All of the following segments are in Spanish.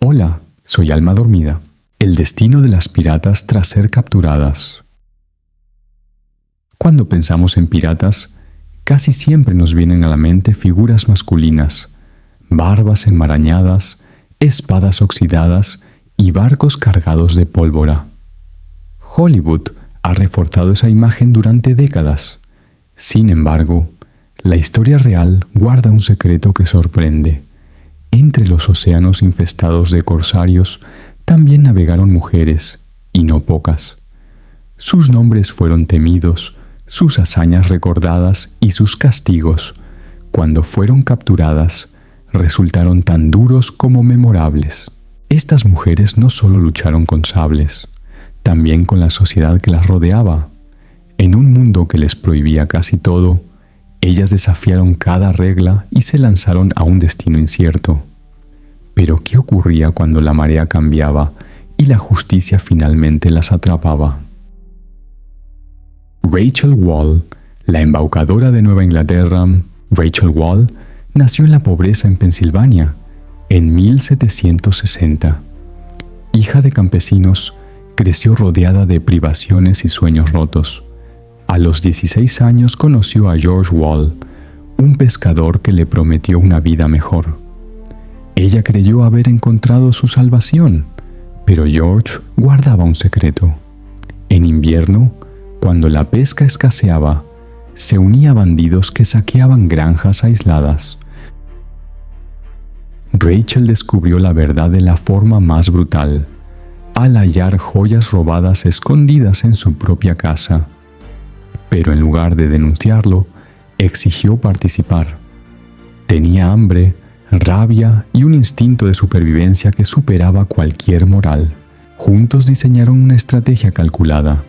Hola, soy Alma Dormida. El destino de las piratas tras ser capturadas. Cuando pensamos en piratas, casi siempre nos vienen a la mente figuras masculinas, barbas enmarañadas, espadas oxidadas y barcos cargados de pólvora. Hollywood ha reforzado esa imagen durante décadas. Sin embargo, la historia real guarda un secreto que sorprende. Entre los océanos infestados de corsarios también navegaron mujeres, y no pocas. Sus nombres fueron temidos, sus hazañas recordadas y sus castigos, cuando fueron capturadas, resultaron tan duros como memorables. Estas mujeres no solo lucharon con sables, también con la sociedad que las rodeaba. En un mundo que les prohibía casi todo, ellas desafiaron cada regla y se lanzaron a un destino incierto. Pero ¿qué ocurría cuando la marea cambiaba y la justicia finalmente las atrapaba? Rachel Wall, la embaucadora de Nueva Inglaterra, Rachel Wall, nació en la pobreza en Pensilvania en 1760. Hija de campesinos, creció rodeada de privaciones y sueños rotos. A los 16 años conoció a George Wall, un pescador que le prometió una vida mejor. Ella creyó haber encontrado su salvación, pero George guardaba un secreto. En invierno, cuando la pesca escaseaba, se unía a bandidos que saqueaban granjas aisladas. Rachel descubrió la verdad de la forma más brutal, al hallar joyas robadas escondidas en su propia casa. Pero en lugar de denunciarlo, exigió participar. Tenía hambre, rabia y un instinto de supervivencia que superaba cualquier moral. Juntos diseñaron una estrategia calculada.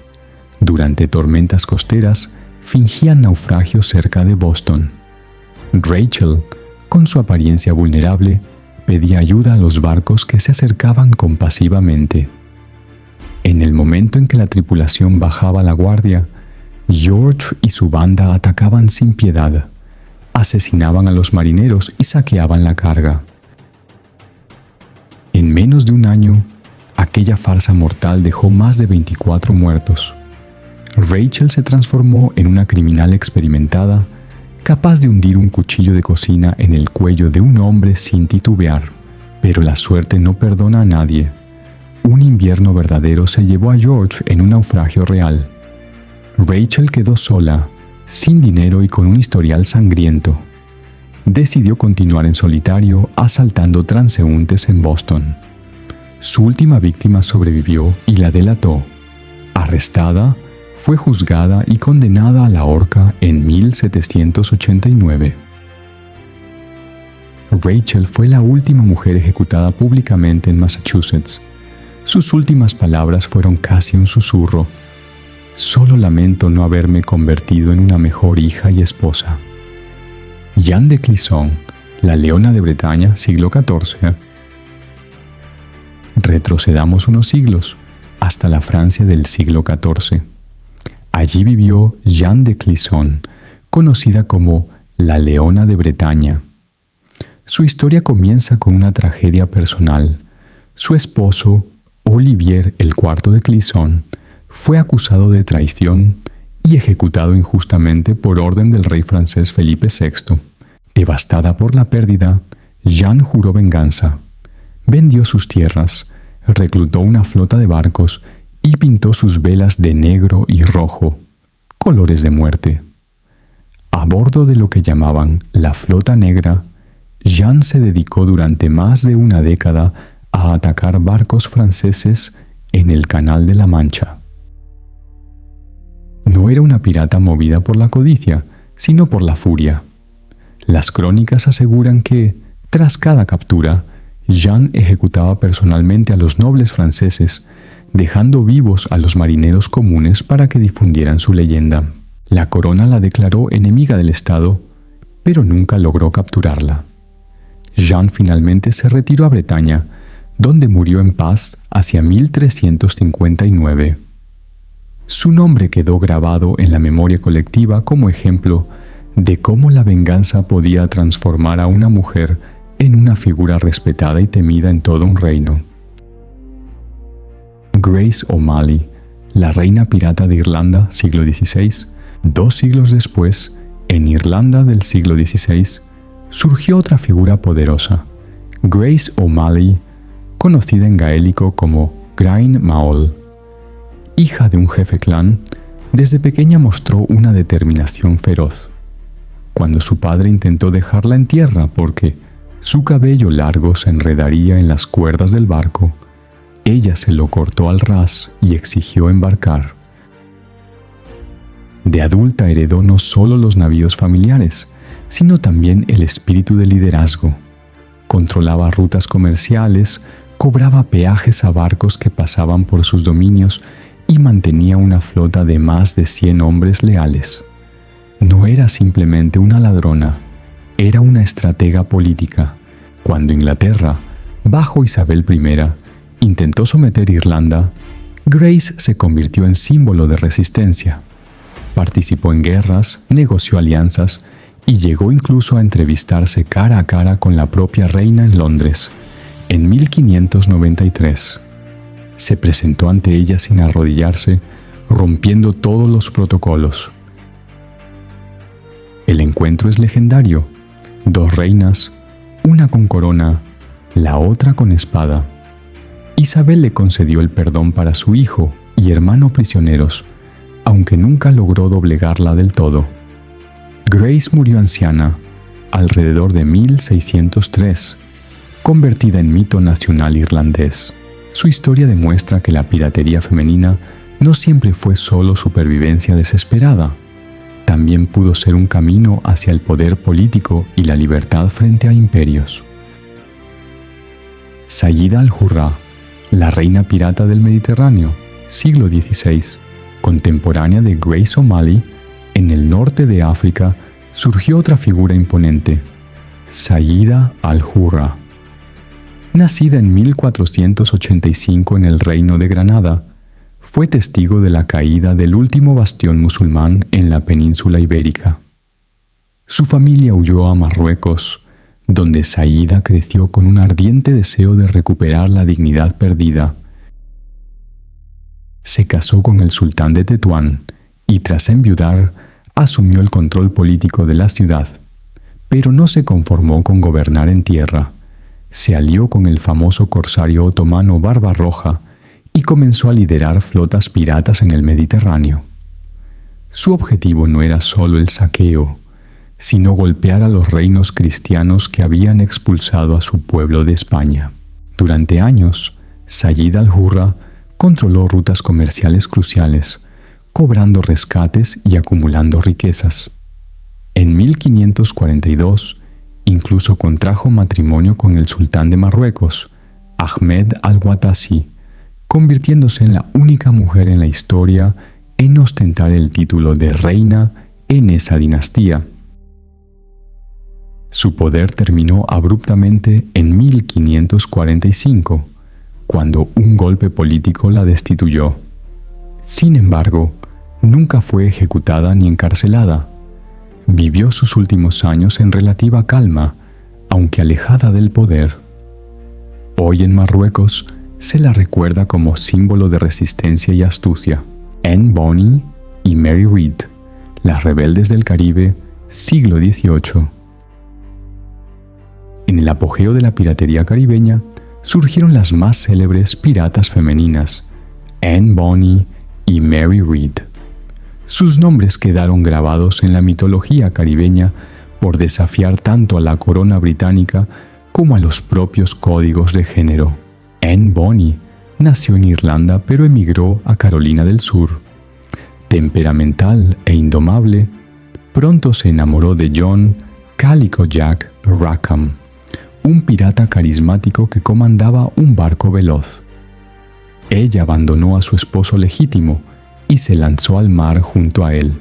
Durante tormentas costeras, fingían naufragios cerca de Boston. Rachel, con su apariencia vulnerable, pedía ayuda a los barcos que se acercaban compasivamente. En el momento en que la tripulación bajaba la guardia, George y su banda atacaban sin piedad. Asesinaban a los marineros y saqueaban la carga. En menos de un año, aquella farsa mortal dejó más de 24 muertos. Rachel se transformó en una criminal experimentada, capaz de hundir un cuchillo de cocina en el cuello de un hombre sin titubear. Pero la suerte no perdona a nadie. Un invierno verdadero se llevó a George en un naufragio real. Rachel quedó sola, sin dinero y con un historial sangriento. Decidió continuar en solitario asaltando transeúntes en Boston. Su última víctima sobrevivió y la delató. Arrestada, fue juzgada y condenada a la horca en 1789. Rachel fue la última mujer ejecutada públicamente en Massachusetts. Sus últimas palabras fueron casi un susurro. Solo lamento no haberme convertido en una mejor hija y esposa. Jeanne de Clisson, la leona de Bretaña, siglo XIV. Retrocedamos unos siglos, hasta la Francia del siglo XIV. Allí vivió Jeanne de Clisson, conocida como la leona de Bretaña. Su historia comienza con una tragedia personal. Su esposo, Olivier IV de Clisson, fue acusado de traición y ejecutado injustamente por orden del rey francés Felipe VI. Devastada por la pérdida, Jeanne juró venganza. Vendió sus tierras, reclutó una flota de barcos y pintó sus velas de negro y rojo, colores de muerte. A bordo de lo que llamaban la Flota Negra, Jeanne se dedicó durante más de una década a atacar barcos franceses en el Canal de la Mancha. No era una pirata movida por la codicia, sino por la furia. Las crónicas aseguran que, tras cada captura, Jeanne ejecutaba personalmente a los nobles franceses, dejando vivos a los marineros comunes para que difundieran su leyenda. La corona la declaró enemiga del Estado, pero nunca logró capturarla. Jeanne finalmente se retiró a Bretaña, donde murió en paz hacia 1359. Su nombre quedó grabado en la memoria colectiva como ejemplo de cómo la venganza podía transformar a una mujer en una figura respetada y temida en todo un reino. Grace O'Malley, la reina pirata de Irlanda, siglo XVI, 2 siglos después, en Irlanda del siglo XVI, surgió otra figura poderosa, Grace O'Malley, conocida en gaélico como Grain Maol. Hija de un jefe clan, desde pequeña mostró una determinación feroz. Cuando su padre intentó dejarla en tierra porque su cabello largo se enredaría en las cuerdas del barco, ella se lo cortó al ras y exigió embarcar. De adulta heredó no solo los navíos familiares, sino también el espíritu de liderazgo. Controlaba rutas comerciales, cobraba peajes a barcos que pasaban por sus dominios y mantenía una flota de más de 100 hombres leales. No era simplemente una ladrona, era una estratega política. Cuando Inglaterra, bajo Isabel I, intentó someter Irlanda, Grace se convirtió en símbolo de resistencia. Participó en guerras, negoció alianzas y llegó incluso a entrevistarse cara a cara con la propia reina en Londres, en 1593. Se presentó ante ella sin arrodillarse, rompiendo todos los protocolos. El encuentro es legendario. 2 reinas, una con corona, la otra con espada. Isabel le concedió el perdón para su hijo y hermano prisioneros, aunque nunca logró doblegarla del todo. Grace murió anciana, alrededor de 1603, convertida en mito nacional irlandés. Su historia demuestra que la piratería femenina no siempre fue solo supervivencia desesperada. También pudo ser un camino hacia el poder político y la libertad frente a imperios. Sayida al-Hurra, la reina pirata del Mediterráneo, siglo XVI, contemporánea de Grace O'Malley, en el norte de África surgió otra figura imponente, Sayida al-Hurra. Nacida en 1485 en el Reino de Granada, fue testigo de la caída del último bastión musulmán en la península ibérica. Su familia huyó a Marruecos, donde Sayida creció con un ardiente deseo de recuperar la dignidad perdida. Se casó con el sultán de Tetuán y tras enviudar, asumió el control político de la ciudad, pero no se conformó con gobernar en tierra. Se alió con el famoso corsario otomano Barbarroja y comenzó a liderar flotas piratas en el Mediterráneo. Su objetivo no era solo el saqueo, sino golpear a los reinos cristianos que habían expulsado a su pueblo de España. Durante años, Sayida al-Hurra controló rutas comerciales cruciales, cobrando rescates y acumulando riquezas. En 1542, incluso contrajo matrimonio con el sultán de Marruecos, Ahmed al-Watashi, convirtiéndose en la única mujer en la historia en ostentar el título de reina en esa dinastía. Su poder terminó abruptamente en 1545, cuando un golpe político la destituyó. Sin embargo, nunca fue ejecutada ni encarcelada. Vivió sus últimos años en relativa calma, aunque alejada del poder. Hoy en Marruecos se la recuerda como símbolo de resistencia y astucia. Anne Bonny y Mary Read, las rebeldes del Caribe, siglo XVIII. En el apogeo de la piratería caribeña surgieron las más célebres piratas femeninas, Anne Bonny y Mary Read. Sus nombres quedaron grabados en la mitología caribeña por desafiar tanto a la corona británica como a los propios códigos de género. Anne Bonny nació en Irlanda pero emigró a Carolina del Sur. Temperamental e indomable, pronto se enamoró de John Calico Jack Rackham, un pirata carismático que comandaba un barco veloz. Ella abandonó a su esposo legítimo y se lanzó al mar junto a él.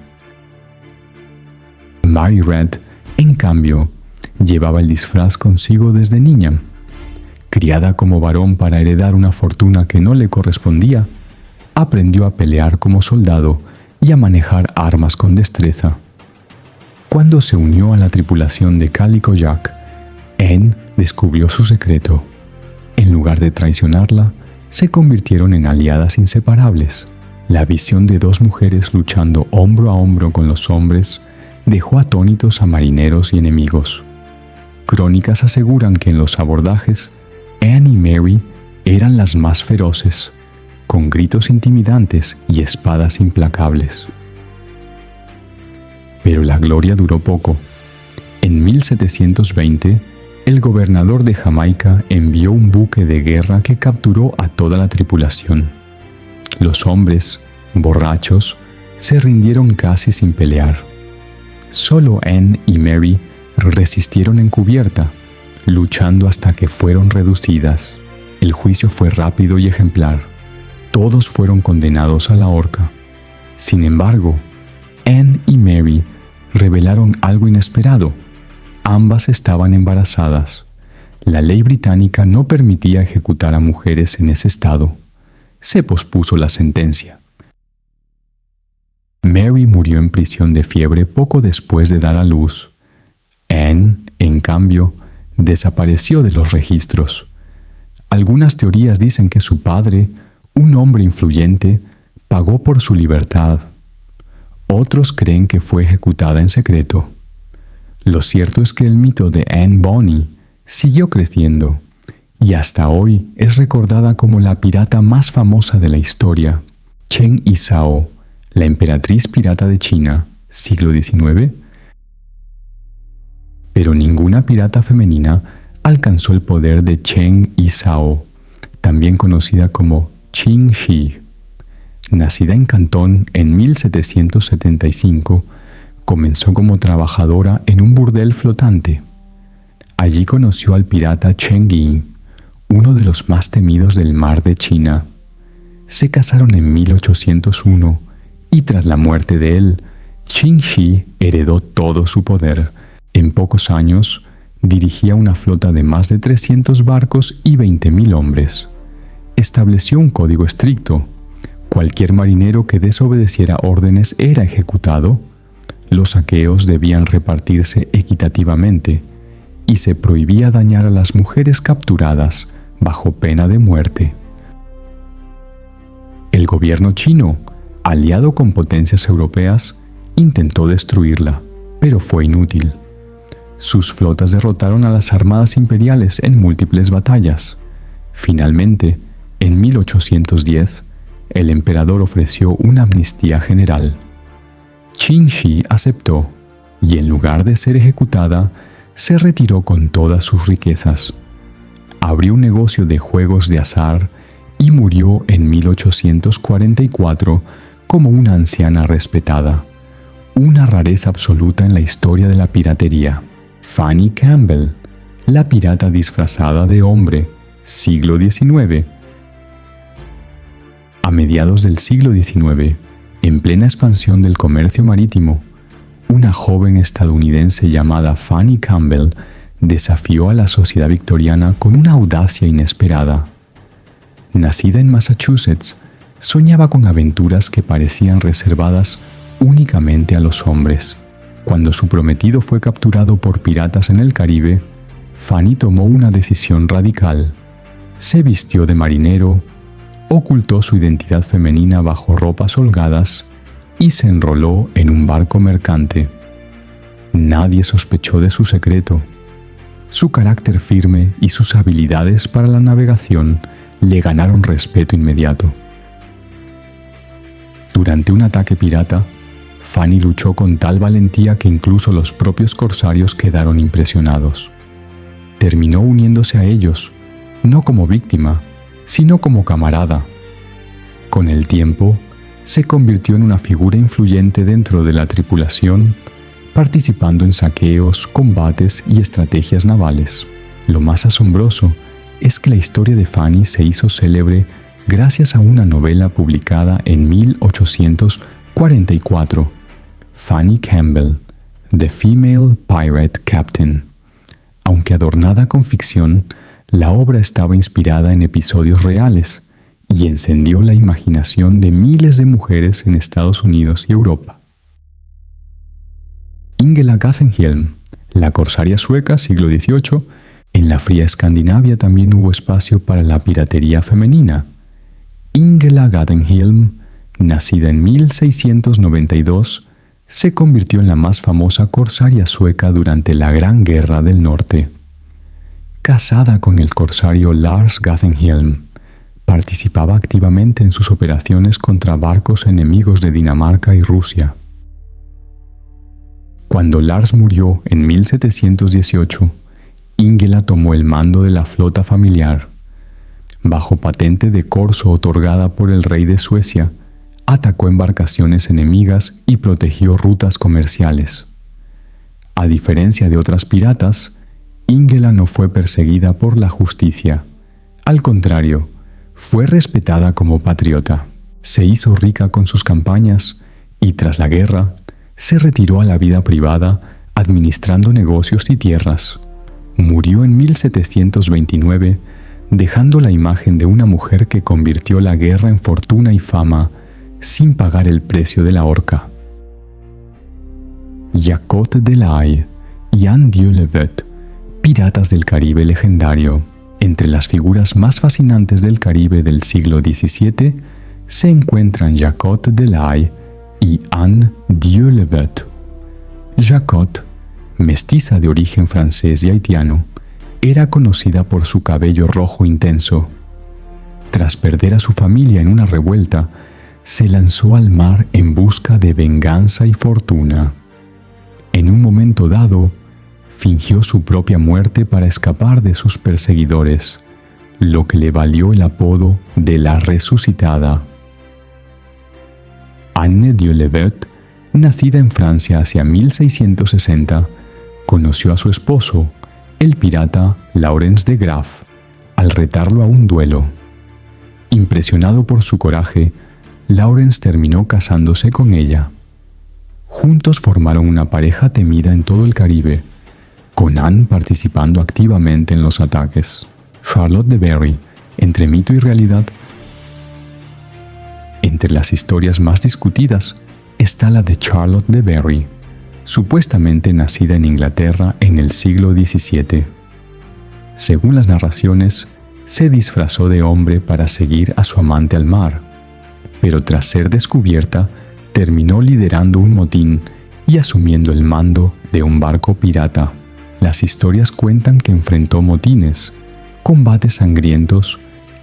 Mary Read, en cambio, llevaba el disfraz consigo desde niña. Criada como varón para heredar una fortuna que no le correspondía, aprendió a pelear como soldado y a manejar armas con destreza. Cuando se unió a la tripulación de Calico Jack, Anne descubrió su secreto. En lugar de traicionarla, se convirtieron en aliadas inseparables. La visión de dos mujeres luchando hombro a hombro con los hombres dejó atónitos a marineros y enemigos. Crónicas aseguran que en los abordajes, Anne y Mary eran las más feroces, con gritos intimidantes y espadas implacables. Pero la gloria duró poco. En 1720, el gobernador de Jamaica envió un buque de guerra que capturó a toda la tripulación. Los hombres, borrachos, se rindieron casi sin pelear. Solo Anne y Mary resistieron en cubierta, luchando hasta que fueron reducidas. El juicio fue rápido y ejemplar. Todos fueron condenados a la horca. Sin embargo, Anne y Mary revelaron algo inesperado. Ambas estaban embarazadas. La ley británica no permitía ejecutar a mujeres en ese estado. Se pospuso la sentencia. Mary murió en prisión de fiebre poco después de dar a luz. Anne, en cambio, desapareció de los registros. Algunas teorías dicen que su padre, un hombre influyente, pagó por su libertad. Otros creen que fue ejecutada en secreto. Lo cierto es que el mito de Anne Bonny siguió creciendo y hasta hoy es recordada como la pirata más famosa de la historia. Chen Yizhao, la emperatriz pirata de China, siglo XIX. Pero ninguna pirata femenina alcanzó el poder de Chen Yizhao, también conocida como Qin Shi. Nacida en Cantón en 1775, comenzó como trabajadora en un burdel flotante. Allí conoció al pirata Chen Yi, uno de los más temidos del mar de China. Se casaron en 1801 y tras la muerte de él, Qin Shi heredó todo su poder. En pocos años, dirigía una flota de más de 300 barcos y 20.000 hombres. Estableció un código estricto. Cualquier marinero que desobedeciera órdenes era ejecutado. Los saqueos debían repartirse equitativamente y se prohibía dañar a las mujeres capturadas bajo pena de muerte. El gobierno chino, aliado con potencias europeas, intentó destruirla, pero fue inútil. Sus flotas derrotaron a las armadas imperiales en múltiples batallas. Finalmente, en 1810, el emperador ofreció una amnistía general. Qin Shi aceptó y en lugar de ser ejecutada, se retiró con todas sus riquezas. Abrió un negocio de juegos de azar y murió en 1844 como una anciana respetada, una rareza absoluta en la historia de la piratería. Fanny Campbell, la pirata disfrazada de hombre, siglo XIX. A mediados del siglo XIX, en plena expansión del comercio marítimo, una joven estadounidense llamada Fanny Campbell desafió a la sociedad victoriana con una audacia inesperada. Nacida en Massachusetts, soñaba con aventuras que parecían reservadas únicamente a los hombres. Cuando su prometido fue capturado por piratas en el Caribe, Fanny tomó una decisión radical. Se vistió de marinero, ocultó su identidad femenina bajo ropas holgadas y se enroló en un barco mercante. Nadie sospechó de su secreto. Su carácter firme y sus habilidades para la navegación le ganaron respeto inmediato. Durante un ataque pirata, Fanny luchó con tal valentía que incluso los propios corsarios quedaron impresionados. Terminó uniéndose a ellos, no como víctima, sino como camarada. Con el tiempo, se convirtió en una figura influyente dentro de la tripulación, participando en saqueos, combates y estrategias navales. Lo más asombroso es que la historia de Fanny se hizo célebre gracias a una novela publicada en 1844, Fanny Campbell, The Female Pirate Captain. Aunque adornada con ficción, la obra estaba inspirada en episodios reales y encendió la imaginación de miles de mujeres en Estados Unidos y Europa. Ingela Gazenhielm, la corsaria sueca, siglo XVIII, En la fría Escandinavia también hubo espacio para la piratería femenina. Ingela Gadenhielm, nacida en 1692, se convirtió en la más famosa corsaria sueca durante la Gran Guerra del Norte. Casada con el corsario Lars Gadenhielm, participaba activamente en sus operaciones contra barcos enemigos de Dinamarca y Rusia. Cuando Lars murió en 1718, Ingela tomó el mando de la flota familiar. Bajo patente de corso otorgada por el rey de Suecia, atacó embarcaciones enemigas y protegió rutas comerciales. A diferencia de otras piratas, Ingela no fue perseguida por la justicia. Al contrario, fue respetada como patriota. Se hizo rica con sus campañas y, tras la guerra, se retiró a la vida privada administrando negocios y tierras. Murió en 1729, dejando la imagen de una mujer que convirtió la guerra en fortuna y fama sin pagar el precio de la horca. Jacot de la Haye y Anne Dieu-le-Veut, piratas del Caribe legendario. Entre las figuras más fascinantes del Caribe del siglo XVII se encuentran Jacot de la Haye y Anne Dieu-le-Veut. Jacot, mestiza de origen francés y haitiano, era conocida por su cabello rojo intenso. Tras perder a su familia en una revuelta, se lanzó al mar en busca de venganza y fortuna. En un momento dado, fingió su propia muerte para escapar de sus perseguidores, lo que le valió el apodo de la Resucitada. Anne Dieu-le-Veut, nacida en Francia hacia 1660, conoció a su esposo, el pirata Laurens de Graaf, al retarlo a un duelo. Impresionado por su coraje, Laurens terminó casándose con ella. Juntos formaron una pareja temida en todo el Caribe, con Anne participando activamente en los ataques. Charlotte de Berry, entre mito y realidad. Entre las historias más discutidas está la de Charlotte de Berry, supuestamente nacida en Inglaterra en el siglo XVII. Según las narraciones, se disfrazó de hombre para seguir a su amante al mar, pero tras ser descubierta, terminó liderando un motín y asumiendo el mando de un barco pirata. Las historias cuentan que enfrentó motines, combates sangrientos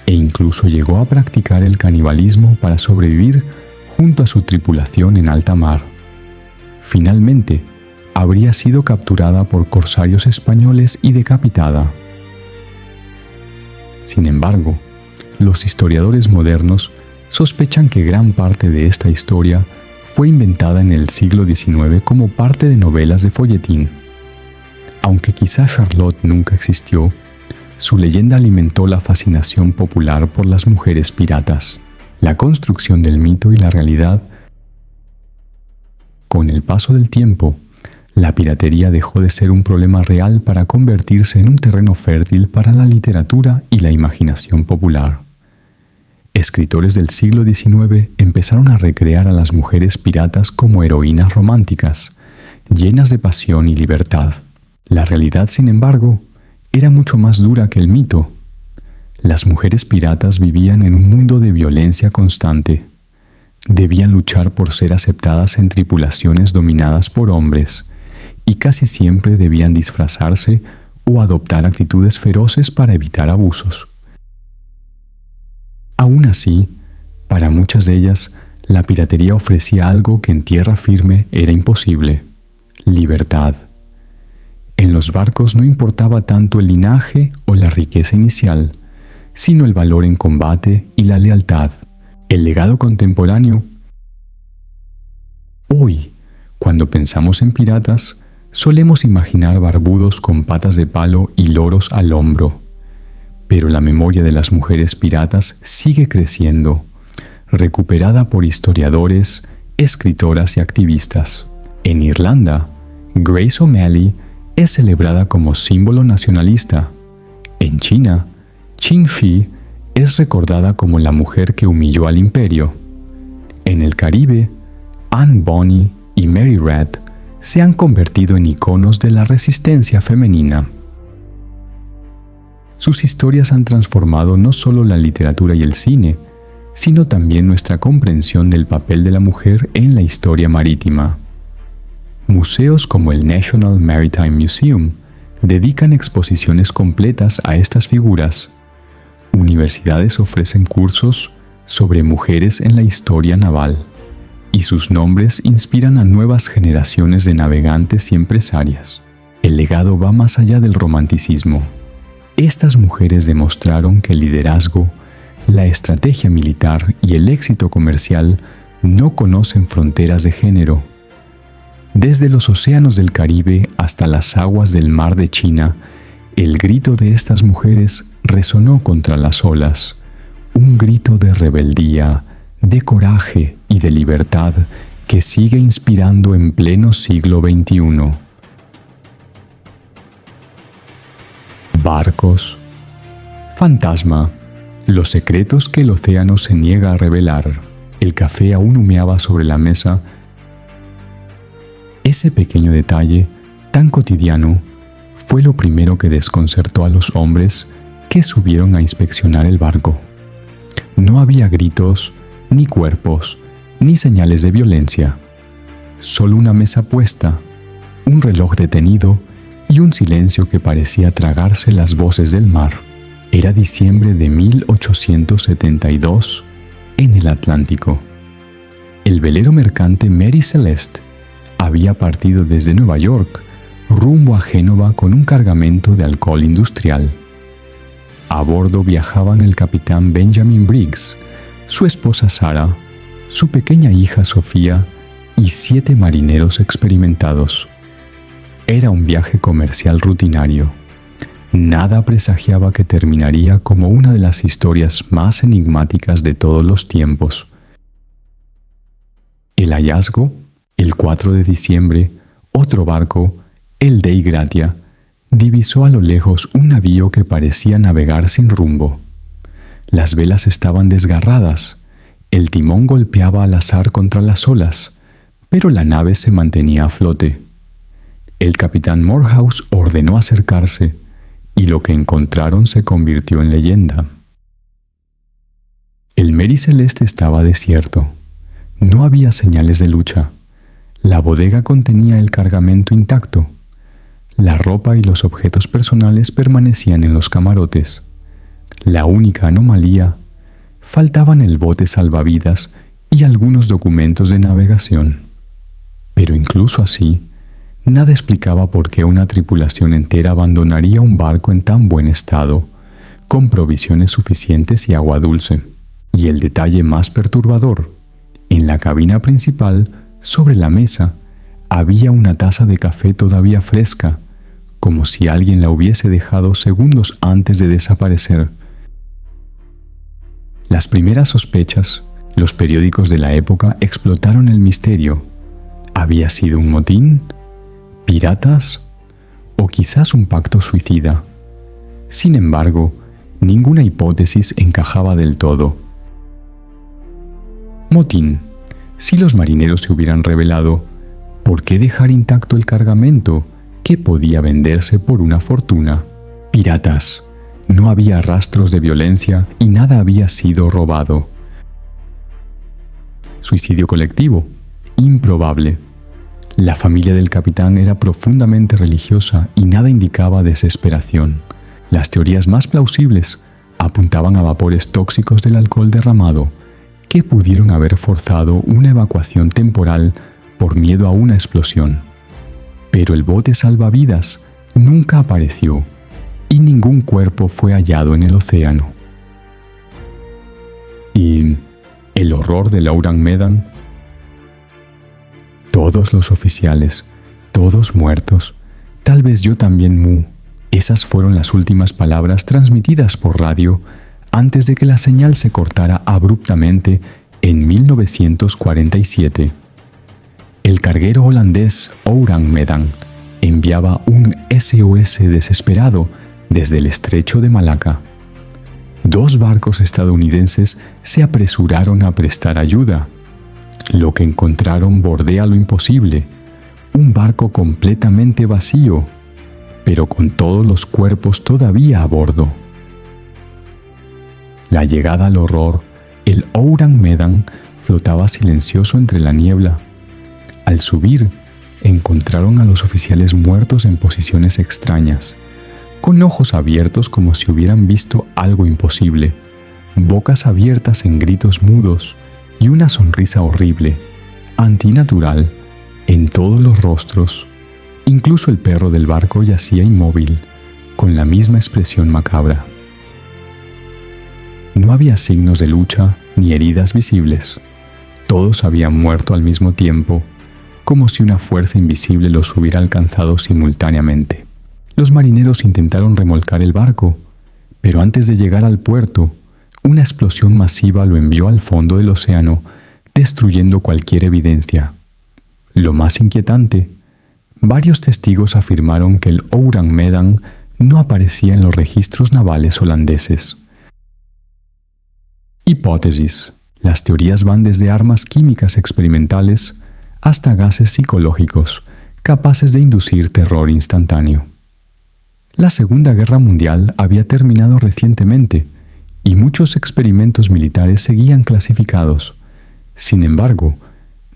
e incluso llegó a practicar el canibalismo para sobrevivir junto a su tripulación en alta mar. Finalmente, habría sido capturada por corsarios españoles y decapitada. Sin embargo, los historiadores modernos sospechan que gran parte de esta historia fue inventada en el siglo XIX como parte de novelas de folletín. Aunque quizá Charlotte nunca existió, su leyenda alimentó la fascinación popular por las mujeres piratas. La construcción del mito y la realidad. Con el paso del tiempo, la piratería dejó de ser un problema real para convertirse en un terreno fértil para la literatura y la imaginación popular. Escritores del siglo XIX empezaron a recrear a las mujeres piratas como heroínas románticas, llenas de pasión y libertad. La realidad, sin embargo, era mucho más dura que el mito. Las mujeres piratas vivían en un mundo de violencia constante. Debían luchar por ser aceptadas en tripulaciones dominadas por hombres, y casi siempre debían disfrazarse o adoptar actitudes feroces para evitar abusos. Aún así, para muchas de ellas, la piratería ofrecía algo que en tierra firme era imposible: libertad. En los barcos no importaba tanto el linaje o la riqueza inicial, sino el valor en combate y la lealtad. El legado contemporáneo. Hoy, cuando pensamos en piratas, solemos imaginar barbudos con patas de palo y loros al hombro. Pero la memoria de las mujeres piratas sigue creciendo, recuperada por historiadores, escritoras y activistas. En Irlanda, Grace O'Malley es celebrada como símbolo nacionalista. En China, Qin Shi es recordada como la mujer que humilló al imperio. En el Caribe, Anne Bonny y Mary Red se han convertido en iconos de la resistencia femenina. Sus historias han transformado no solo la literatura y el cine, sino también nuestra comprensión del papel de la mujer en la historia marítima. Museos como el National Maritime Museum dedican exposiciones completas a estas figuras. Universidades ofrecen cursos sobre mujeres en la historia naval, y sus nombres inspiran a nuevas generaciones de navegantes y empresarias. El legado va más allá del romanticismo. Estas mujeres demostraron que el liderazgo, la estrategia militar y el éxito comercial no conocen fronteras de género. Desde los océanos del Caribe hasta las aguas del Mar de China, el grito de estas mujeres resonó contra las olas, un grito de rebeldía, de coraje y de libertad que sigue inspirando en pleno siglo XXI. Barcos. Fantasma. Los secretos que el océano se niega a revelar. El café aún humeaba sobre la mesa. Ese pequeño detalle, tan cotidiano, fue lo primero que desconcertó a los hombres que subieron a inspeccionar el barco. No había gritos, ni cuerpos, ni señales de violencia. Solo una mesa puesta, un reloj detenido y un silencio que parecía tragarse las voces del mar. Era diciembre de 1872 en el Atlántico. El velero mercante Mary Celeste había partido desde Nueva York rumbo a Génova con un cargamento de alcohol industrial. A bordo viajaban el capitán Benjamin Briggs, su esposa Sarah, su pequeña hija Sofía y 7 marineros experimentados. Era un viaje comercial rutinario. Nada presagiaba que terminaría como una de las historias más enigmáticas de todos los tiempos. El hallazgo, el 4 de diciembre, otro barco, el Dei Gratia, divisó a lo lejos un navío que parecía navegar sin rumbo. Las velas estaban desgarradas, el timón golpeaba al azar contra las olas, pero la nave se mantenía a flote. El capitán Morehouse ordenó acercarse, y lo que encontraron se convirtió en leyenda. El Mary Celeste estaba desierto. No había señales de lucha. La bodega contenía el cargamento intacto. La ropa y los objetos personales permanecían en los camarotes. La única anomalía, faltaban el bote salvavidas y algunos documentos de navegación. Pero incluso así, nada explicaba por qué una tripulación entera abandonaría un barco en tan buen estado, con provisiones suficientes y agua dulce. Y el detalle más perturbador, en la cabina principal, sobre la mesa, había una taza de café todavía fresca, como si alguien la hubiese dejado segundos antes de desaparecer. Las primeras sospechas, los periódicos de la época explotaron el misterio. ¿Había sido un motín? ¿Piratas? ¿O quizás un pacto suicida? Sin embargo, ninguna hipótesis encajaba del todo. Motín. Si los marineros se hubieran rebelado, ¿por qué dejar intacto el cargamento que podía venderse por una fortuna? Piratas. No había rastros de violencia y nada había sido robado. Suicidio colectivo. Improbable. La familia del capitán era profundamente religiosa y nada indicaba desesperación. Las teorías más plausibles apuntaban a vapores tóxicos del alcohol derramado, que pudieron haber forzado una evacuación temporal por miedo a una explosión. Pero el bote salvavidas nunca apareció y ningún cuerpo fue hallado en el océano. ¿Y el horror de Laurent Medan? Todos los oficiales, todos muertos, tal vez yo también, Mu. Esas fueron las últimas palabras transmitidas por radio antes de que la señal se cortara abruptamente en 1947. El carguero holandés Orang Medan enviaba un SOS desesperado desde el estrecho de Malaca. 2 barcos estadounidenses se apresuraron a prestar ayuda. Lo que encontraron bordea lo imposible, un barco completamente vacío, pero con todos los cuerpos todavía a bordo. la llegada al horror, el Ourang Medan flotaba silencioso entre la niebla. Al subir, encontraron a los oficiales muertos en posiciones extrañas, con ojos abiertos como si hubieran visto algo imposible, bocas abiertas en gritos mudos y una sonrisa horrible, antinatural, en todos los rostros. Incluso el perro del barco yacía inmóvil, con la misma expresión macabra. No había signos de lucha ni heridas visibles. Todos habían muerto al mismo tiempo, como si una fuerza invisible los hubiera alcanzado simultáneamente. Los marineros intentaron remolcar el barco, pero antes de llegar al puerto, una explosión masiva lo envió al fondo del océano, destruyendo cualquier evidencia. Lo más inquietante, varios testigos afirmaron que el Ourang Medan no aparecía en los registros navales holandeses. Hipótesis. Las teorías van desde armas químicas experimentales hasta gases psicológicos capaces de inducir terror instantáneo. La Segunda Guerra Mundial había terminado recientemente y muchos experimentos militares seguían clasificados. Sin embargo,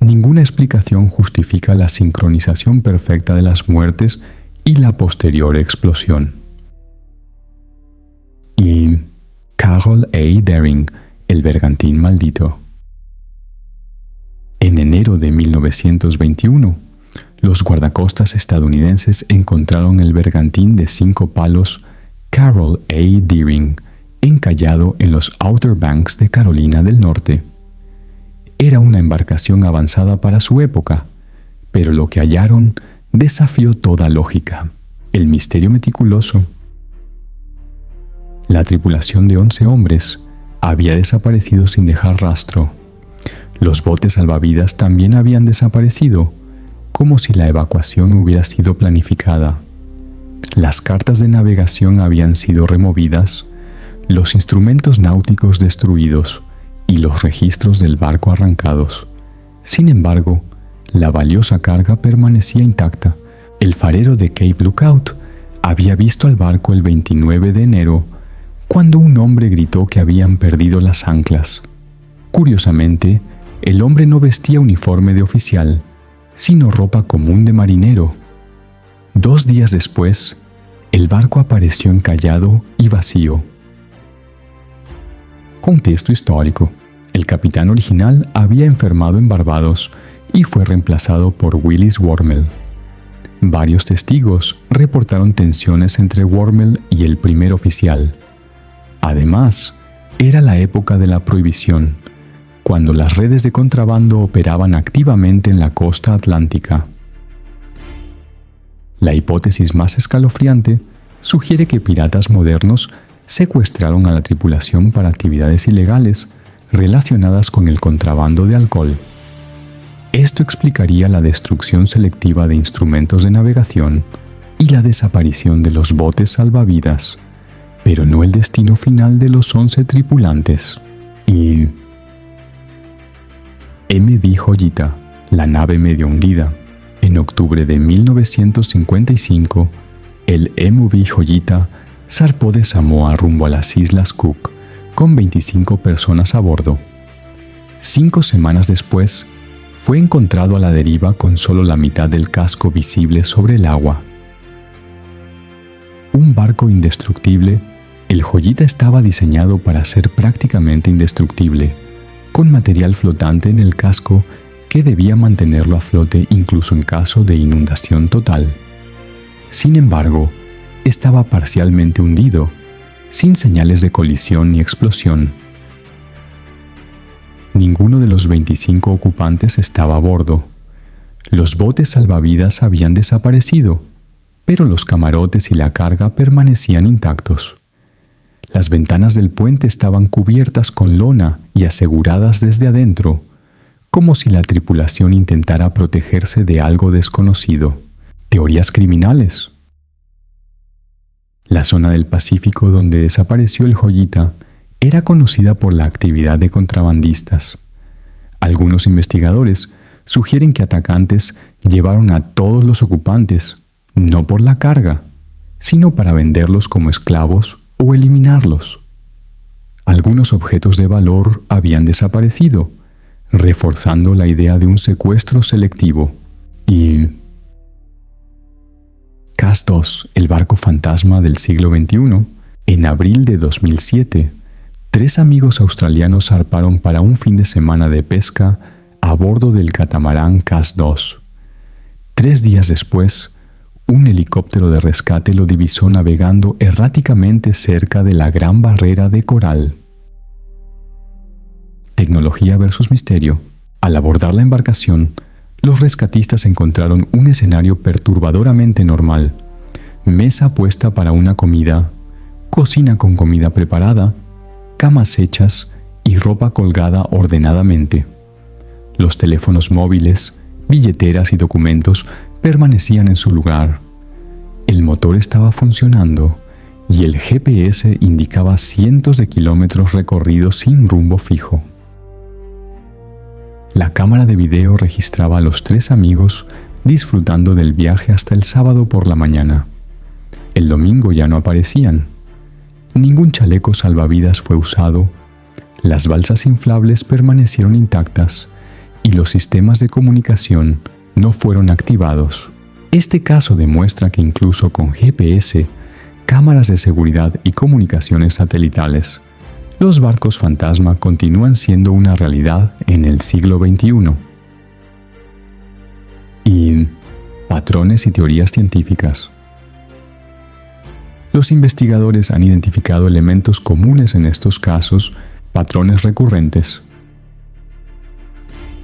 ninguna explicación justifica la sincronización perfecta de las muertes y la posterior explosión. Y Carroll A. Deering, el bergantín maldito. En enero de 1921, los guardacostas estadounidenses encontraron el bergantín de 5 palos Carroll A. Deering encallado en los Outer Banks de Carolina del Norte. Era una embarcación avanzada para su época, pero lo que hallaron desafió toda lógica. El misterio meticuloso. La tripulación de 11 hombres había desaparecido sin dejar rastro. Los botes salvavidas también habían desaparecido, como si la evacuación hubiera sido planificada. Las cartas de navegación habían sido removidas, los instrumentos náuticos destruidos y los registros del barco arrancados. Sin embargo, la valiosa carga permanecía intacta. El farero de Cape Lookout había visto al barco el 29 de enero, cuando un hombre gritó que habían perdido las anclas. Curiosamente, el hombre no vestía uniforme de oficial, sino ropa común de marinero. 2 días después, el barco apareció encallado y vacío. Contexto histórico. El capitán original había enfermado en Barbados y fue reemplazado por Willis Wormel. Varios testigos reportaron tensiones entre Wormel y el primer oficial. Además, era la época de la prohibición, cuando las redes de contrabando operaban activamente en la costa atlántica. La hipótesis más escalofriante sugiere que piratas modernos secuestraron a la tripulación para actividades ilegales relacionadas con el contrabando de alcohol. Esto explicaría la destrucción selectiva de instrumentos de navegación y la desaparición de los botes salvavidas, pero no el destino final de los 11 tripulantes. Y MV Joyita, la nave medio hundida. En octubre de 1955, el MV Joyita zarpó de Samoa rumbo a las Islas Cook, con 25 personas a bordo. 5 semanas después, fue encontrado a la deriva con solo la mitad del casco visible sobre el agua. Un barco indestructible, el Joyita estaba diseñado para ser prácticamente indestructible, con material flotante en el casco que debía mantenerlo a flote incluso en caso de inundación total. Sin embargo, estaba parcialmente hundido, sin señales de colisión ni explosión. Ninguno de los 25 ocupantes estaba a bordo. Los botes salvavidas habían desaparecido, pero los camarotes y la carga permanecían intactos. Las ventanas del puente estaban cubiertas con lona y aseguradas desde adentro, como si la tripulación intentara protegerse de algo desconocido. Teorías criminales. La zona del Pacífico donde desapareció el Joyita era conocida por la actividad de contrabandistas. Algunos investigadores sugieren que atacantes llevaron a todos los ocupantes, no por la carga, sino para venderlos como esclavos o eliminarlos. Algunos objetos de valor habían desaparecido, reforzando la idea de un secuestro selectivo. Y CAS-2, el barco fantasma del siglo XXI, en abril de 2007, 3 amigos australianos zarparon para un fin de semana de pesca a bordo del catamarán CAS-2. 3 días después, un helicóptero de rescate lo divisó navegando erráticamente cerca de la Gran Barrera de Coral. Tecnología versus misterio. Al abordar la embarcación, los rescatistas encontraron un escenario perturbadoramente normal. Mesa puesta para una comida, cocina con comida preparada, camas hechas y ropa colgada ordenadamente. Los teléfonos móviles, billeteras y documentos permanecían en su lugar. El motor estaba funcionando y el GPS indicaba cientos de kilómetros recorridos sin rumbo fijo. La cámara de video registraba a los 3 amigos disfrutando del viaje hasta el sábado por la mañana. El domingo ya no aparecían. Ningún chaleco salvavidas fue usado, las balsas inflables permanecieron intactas y los sistemas de comunicación no fueron activados. Este caso demuestra que incluso con GPS, cámaras de seguridad y comunicaciones satelitales, los barcos fantasma continúan siendo una realidad en el siglo XXI. Y patrones y teorías científicas. Los investigadores han identificado elementos comunes en estos casos, patrones recurrentes.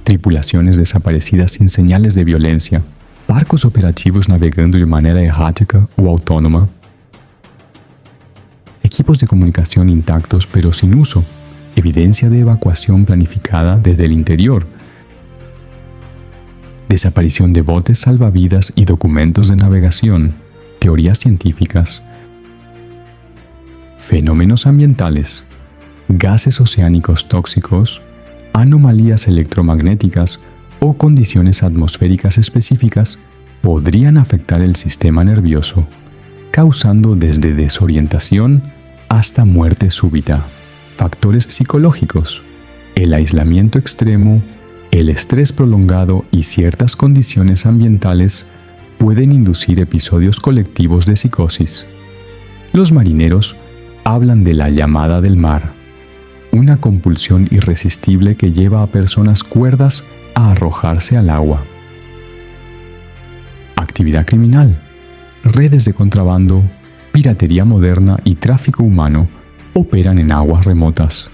Tripulaciones desaparecidas sin señales de violencia, barcos operativos navegando de manera errática o autónoma, equipos de comunicación intactos pero sin uso, evidencia de evacuación planificada desde el interior, desaparición de botes salvavidas y documentos de navegación, teorías científicas, fenómenos ambientales, gases oceánicos tóxicos, anomalías electromagnéticas o condiciones atmosféricas específicas podrían afectar el sistema nervioso, causando desde desorientación hasta muerte súbita. Factores psicológicos, el aislamiento extremo, el estrés prolongado y ciertas condiciones ambientales pueden inducir episodios colectivos de psicosis. Los marineros hablan de la llamada del mar, una compulsión irresistible que lleva a personas cuerdas a arrojarse al agua. Actividad criminal, redes de contrabando, piratería moderna y tráfico humano operan en aguas remotas,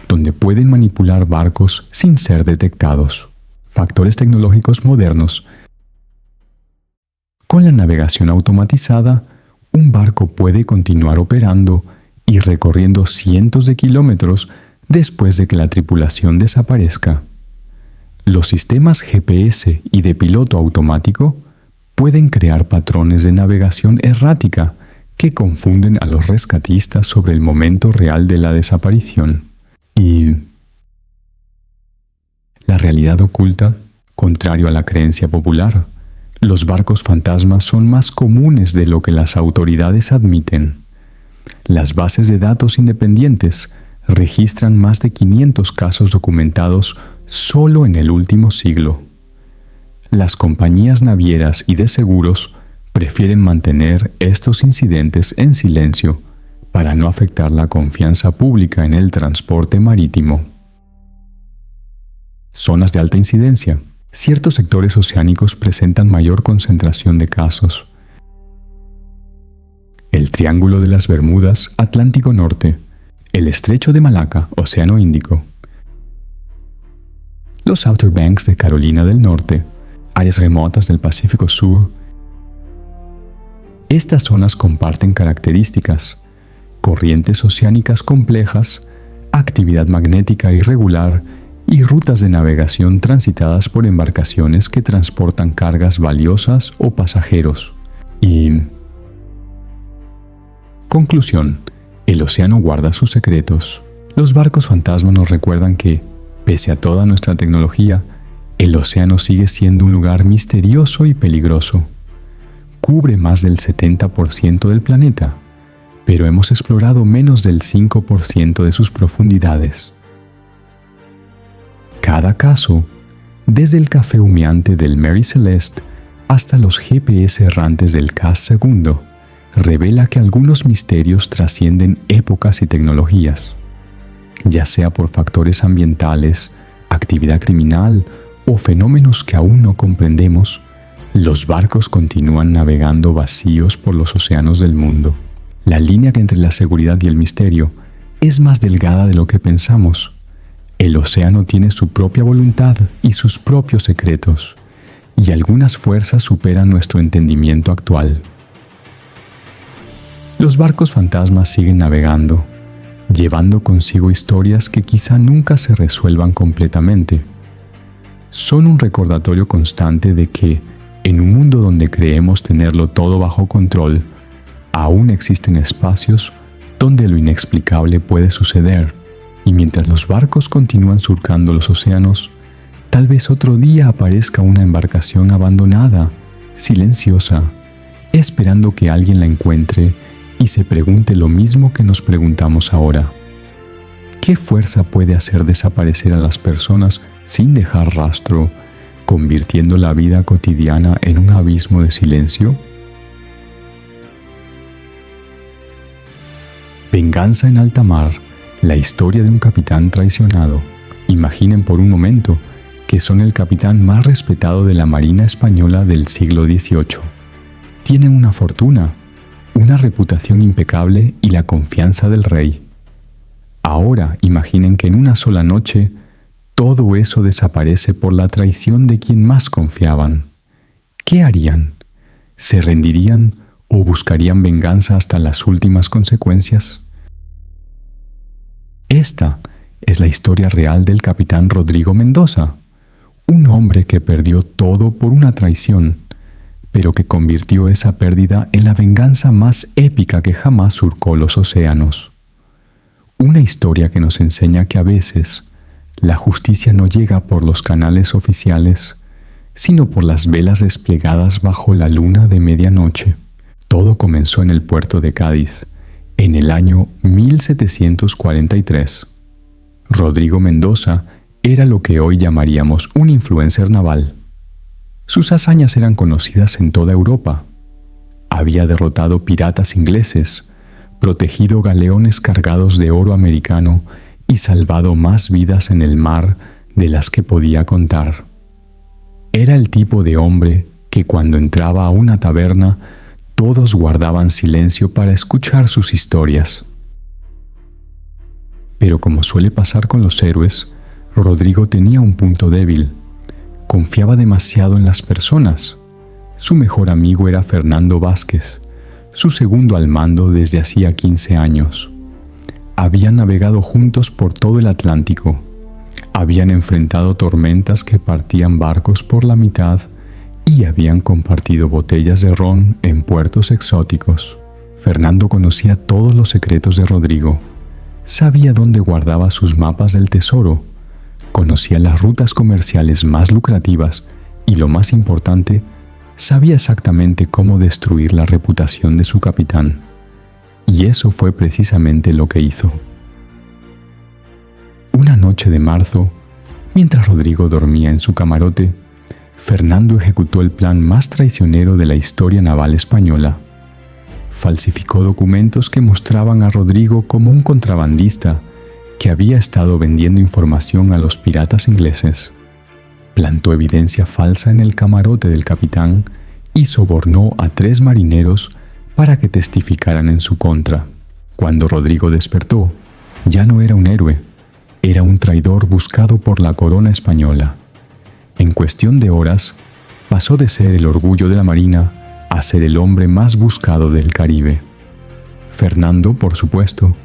donde pueden manipular barcos sin ser detectados. Factores tecnológicos modernos. Con la navegación automatizada, un barco puede continuar operando y recorriendo cientos de kilómetros después de que la tripulación desaparezca. Los sistemas GPS y de piloto automático pueden crear patrones de navegación errática que confunden a los rescatistas sobre el momento real de la desaparición. Y la realidad oculta, contrario a la creencia popular, los barcos fantasmas son más comunes de lo que las autoridades admiten. Las bases de datos independientes registran más de 500 casos documentados solo en el último siglo. Las compañías navieras y de seguros prefieren mantener estos incidentes en silencio para no afectar la confianza pública en el transporte marítimo. Zonas de alta incidencia. Ciertos sectores oceánicos presentan mayor concentración de casos. El Triángulo de las Bermudas, Atlántico Norte. El Estrecho de Malaca, Océano Índico. Los Outer Banks de Carolina del Norte. Áreas remotas del Pacífico Sur. Estas zonas comparten características: corrientes oceánicas complejas, actividad magnética irregular y rutas de navegación transitadas por embarcaciones que transportan cargas valiosas o pasajeros. Y conclusión: el océano guarda sus secretos. Los barcos fantasma nos recuerdan que, pese a toda nuestra tecnología, el océano sigue siendo un lugar misterioso y peligroso. Cubre más del 70% del planeta, pero hemos explorado menos del 5% de sus profundidades. Cada caso, desde el café humeante del Mary Celeste hasta los GPS errantes del CAS II, revela que algunos misterios trascienden épocas y tecnologías. Ya sea por factores ambientales, actividad criminal o fenómenos que aún no comprendemos, los barcos continúan navegando vacíos por los océanos del mundo. La línea que entre la seguridad y el misterio es más delgada de lo que pensamos. El océano tiene su propia voluntad y sus propios secretos, y algunas fuerzas superan nuestro entendimiento actual. Los barcos fantasmas siguen navegando, llevando consigo historias que quizá nunca se resuelvan completamente. Son un recordatorio constante de que, en un mundo donde creemos tenerlo todo bajo control, aún existen espacios donde lo inexplicable puede suceder. Y mientras los barcos continúan surcando los océanos, tal vez otro día aparezca una embarcación abandonada, silenciosa, esperando que alguien la encuentre y se pregunte lo mismo que nos preguntamos ahora. ¿Qué fuerza puede hacer desaparecer a las personas sin dejar rastro, convirtiendo la vida cotidiana en un abismo de silencio? Venganza en alta mar. La historia de un capitán traicionado. Imaginen por un momento que son el capitán más respetado de la Marina Española del siglo XVIII. Tienen una fortuna, una reputación impecable y la confianza del rey. Ahora imaginen que en una sola noche todo eso desaparece por la traición de quien más confiaban. ¿Qué harían? ¿Se rendirían o buscarían venganza hasta las últimas consecuencias? Esta es la historia real del capitán Rodrigo Mendoza, un hombre que perdió todo por una traición, pero que convirtió esa pérdida en la venganza más épica que jamás surcó los océanos. Una historia que nos enseña que a veces la justicia no llega por los canales oficiales, sino por las velas desplegadas bajo la luna de medianoche. Todo comenzó en el puerto de Cádiz, en el año 1743. Rodrigo Mendoza era lo que hoy llamaríamos un influencer naval. Sus hazañas eran conocidas en toda Europa. Había derrotado piratas ingleses, protegido galeones cargados de oro americano y salvado más vidas en el mar de las que podía contar. Era el tipo de hombre que cuando entraba a una taberna todos guardaban silencio para escuchar sus historias. Pero como suele pasar con los héroes, Rodrigo tenía un punto débil. Confiaba demasiado en las personas. Su mejor amigo era Fernando Vázquez, su segundo al mando desde hacía 15 años. Habían navegado juntos por todo el Atlántico. Habían enfrentado tormentas que partían barcos por la mitad y habían compartido botellas de ron en puertos exóticos. Fernando conocía todos los secretos de Rodrigo. Sabía dónde guardaba sus mapas del tesoro. Conocía las rutas comerciales más lucrativas y, lo más importante, sabía exactamente cómo destruir la reputación de su capitán. Y eso fue precisamente lo que hizo. Una noche de marzo, mientras Rodrigo dormía en su camarote, Fernando ejecutó el plan más traicionero de la historia naval española. Falsificó documentos que mostraban a Rodrigo como un contrabandista que había estado vendiendo información a los piratas ingleses. Plantó evidencia falsa en el camarote del capitán y sobornó a 3 marineros para que testificaran en su contra. Cuando Rodrigo despertó, ya no era un héroe, era un traidor buscado por la corona española. En cuestión de horas, pasó de ser el orgullo de la Marina a ser el hombre más buscado del Caribe. Fernando, por supuesto,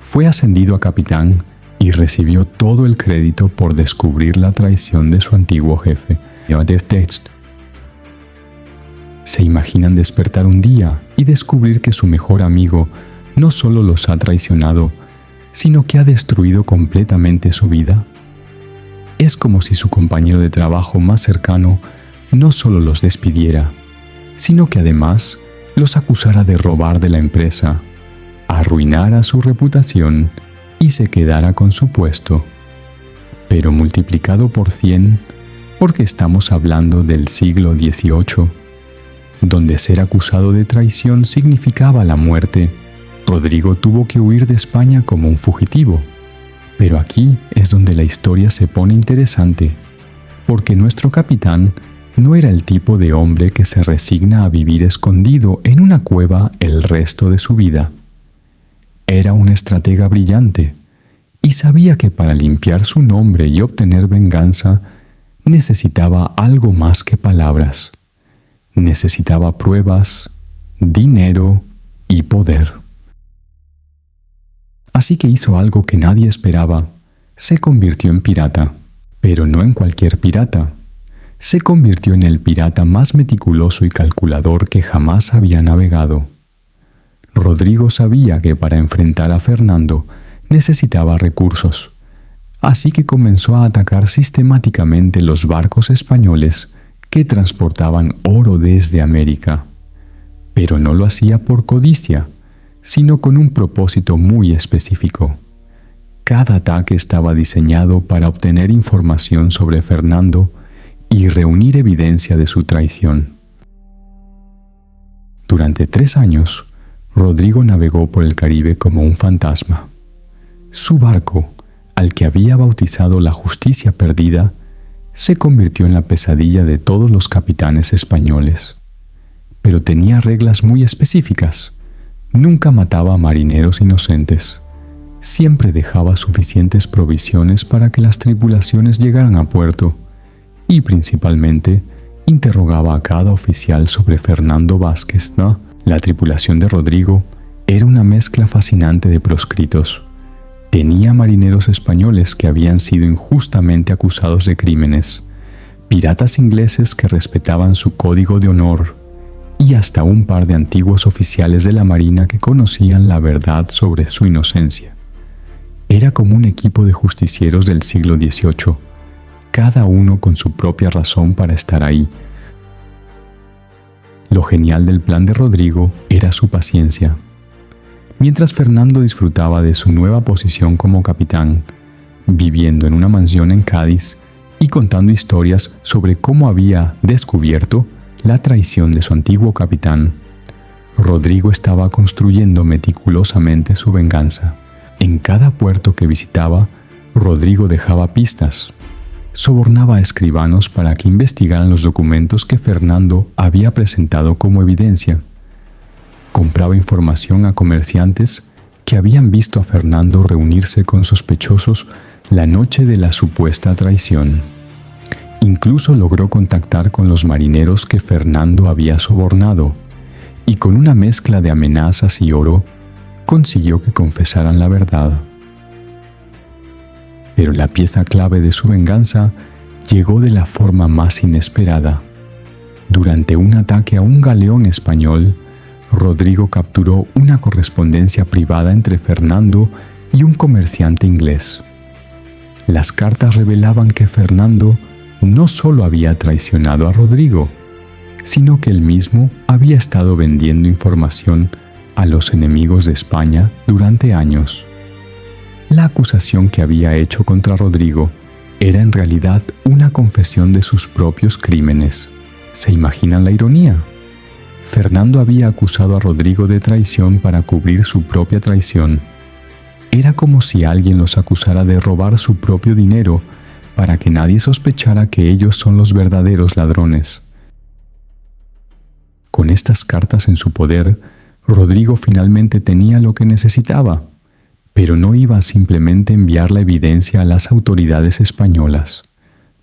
fue ascendido a capitán y recibió todo el crédito por descubrir la traición de su antiguo jefe. ¿Se imaginan despertar un día y descubrir que su mejor amigo no solo los ha traicionado, sino que ha destruido completamente su vida? Es como si su compañero de trabajo más cercano no solo los despidiera, sino que además los acusara de robar de la empresa, arruinara su reputación y se quedara con su puesto. Pero multiplicado por 100, porque estamos hablando del siglo XVIII, donde ser acusado de traición significaba la muerte, Rodrigo tuvo que huir de España como un fugitivo. Pero aquí es donde la historia se pone interesante, porque nuestro capitán no era el tipo de hombre que se resigna a vivir escondido en una cueva el resto de su vida. Era un estratega brillante y sabía que para limpiar su nombre y obtener venganza necesitaba algo más que palabras. Necesitaba pruebas, dinero y poder. Así que hizo algo que nadie esperaba. Se convirtió en pirata, pero no en cualquier pirata. Se convirtió en el pirata más meticuloso y calculador que jamás había navegado. Rodrigo sabía que para enfrentar a Fernando necesitaba recursos, así que comenzó a atacar sistemáticamente los barcos españoles que transportaban oro desde América. Pero no lo hacía por codicia, sino con un propósito muy específico. Cada ataque estaba diseñado para obtener información sobre Fernando y reunir evidencia de su traición. Durante 3 años, Rodrigo navegó por el Caribe como un fantasma. Su barco, al que había bautizado la Justicia Perdida, se convirtió en la pesadilla de todos los capitanes españoles. Pero tenía reglas muy específicas. Nunca mataba a marineros inocentes. Siempre dejaba suficientes provisiones para que las tripulaciones llegaran a puerto y principalmente interrogaba a cada oficial sobre Fernando Vázquez, ¿no? La tripulación de Rodrigo era una mezcla fascinante de proscritos. Tenía marineros españoles que habían sido injustamente acusados de crímenes, piratas ingleses que respetaban su código de honor y hasta un par de antiguos oficiales de la marina que conocían la verdad sobre su inocencia. Era como un equipo de justicieros del siglo XVIII, cada uno con su propia razón para estar ahí. Lo genial del plan de Rodrigo era su paciencia. Mientras Fernando disfrutaba de su nueva posición como capitán, viviendo en una mansión en Cádiz y contando historias sobre cómo había descubierto la traición de su antiguo capitán, Rodrigo estaba construyendo meticulosamente su venganza. En cada puerto que visitaba, Rodrigo dejaba pistas. Sobornaba a escribanos para que investigaran los documentos que Fernando había presentado como evidencia. Compraba información a comerciantes que habían visto a Fernando reunirse con sospechosos la noche de la supuesta traición. Incluso logró contactar con los marineros que Fernando había sobornado, y con una mezcla de amenazas y oro, consiguió que confesaran la verdad. Pero la pieza clave de su venganza llegó de la forma más inesperada. Durante un ataque a un galeón español, Rodrigo capturó una correspondencia privada entre Fernando y un comerciante inglés. Las cartas revelaban que Fernando no solo había traicionado a Rodrigo, sino que él mismo había estado vendiendo información a los enemigos de España durante años. La acusación que había hecho contra Rodrigo era en realidad una confesión de sus propios crímenes. ¿Se imaginan la ironía? Fernando había acusado a Rodrigo de traición para cubrir su propia traición. Era como si alguien los acusara de robar su propio dinero para que nadie sospechara que ellos son los verdaderos ladrones. Con estas cartas en su poder, Rodrigo finalmente tenía lo que necesitaba, pero no iba a simplemente enviar la evidencia a las autoridades españolas.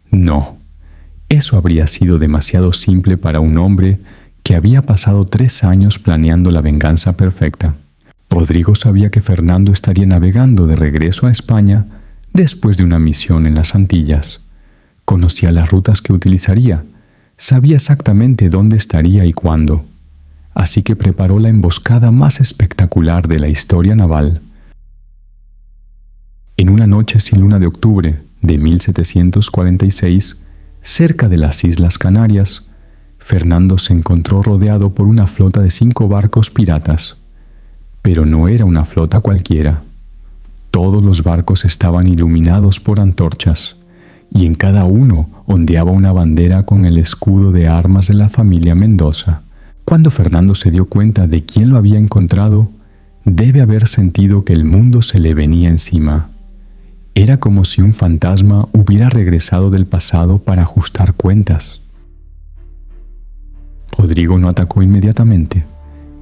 No, eso habría sido demasiado simple para un hombre que había pasado 3 años planeando la venganza perfecta. Rodrigo sabía que Fernando estaría navegando de regreso a España después de una misión en las Antillas. Conocía las rutas que utilizaría, sabía exactamente dónde estaría y cuándo. Así que preparó la emboscada más espectacular de la historia naval. En una noche sin luna de octubre de 1746, cerca de las Islas Canarias, Fernando se encontró rodeado por una flota de 5 barcos piratas. Pero no era una flota cualquiera. Todos los barcos estaban iluminados por antorchas, y en cada uno ondeaba una bandera con el escudo de armas de la familia Mendoza. Cuando Fernando se dio cuenta de quién lo había encontrado, debe haber sentido que el mundo se le venía encima. Era como si un fantasma hubiera regresado del pasado para ajustar cuentas. Rodrigo no atacó inmediatamente.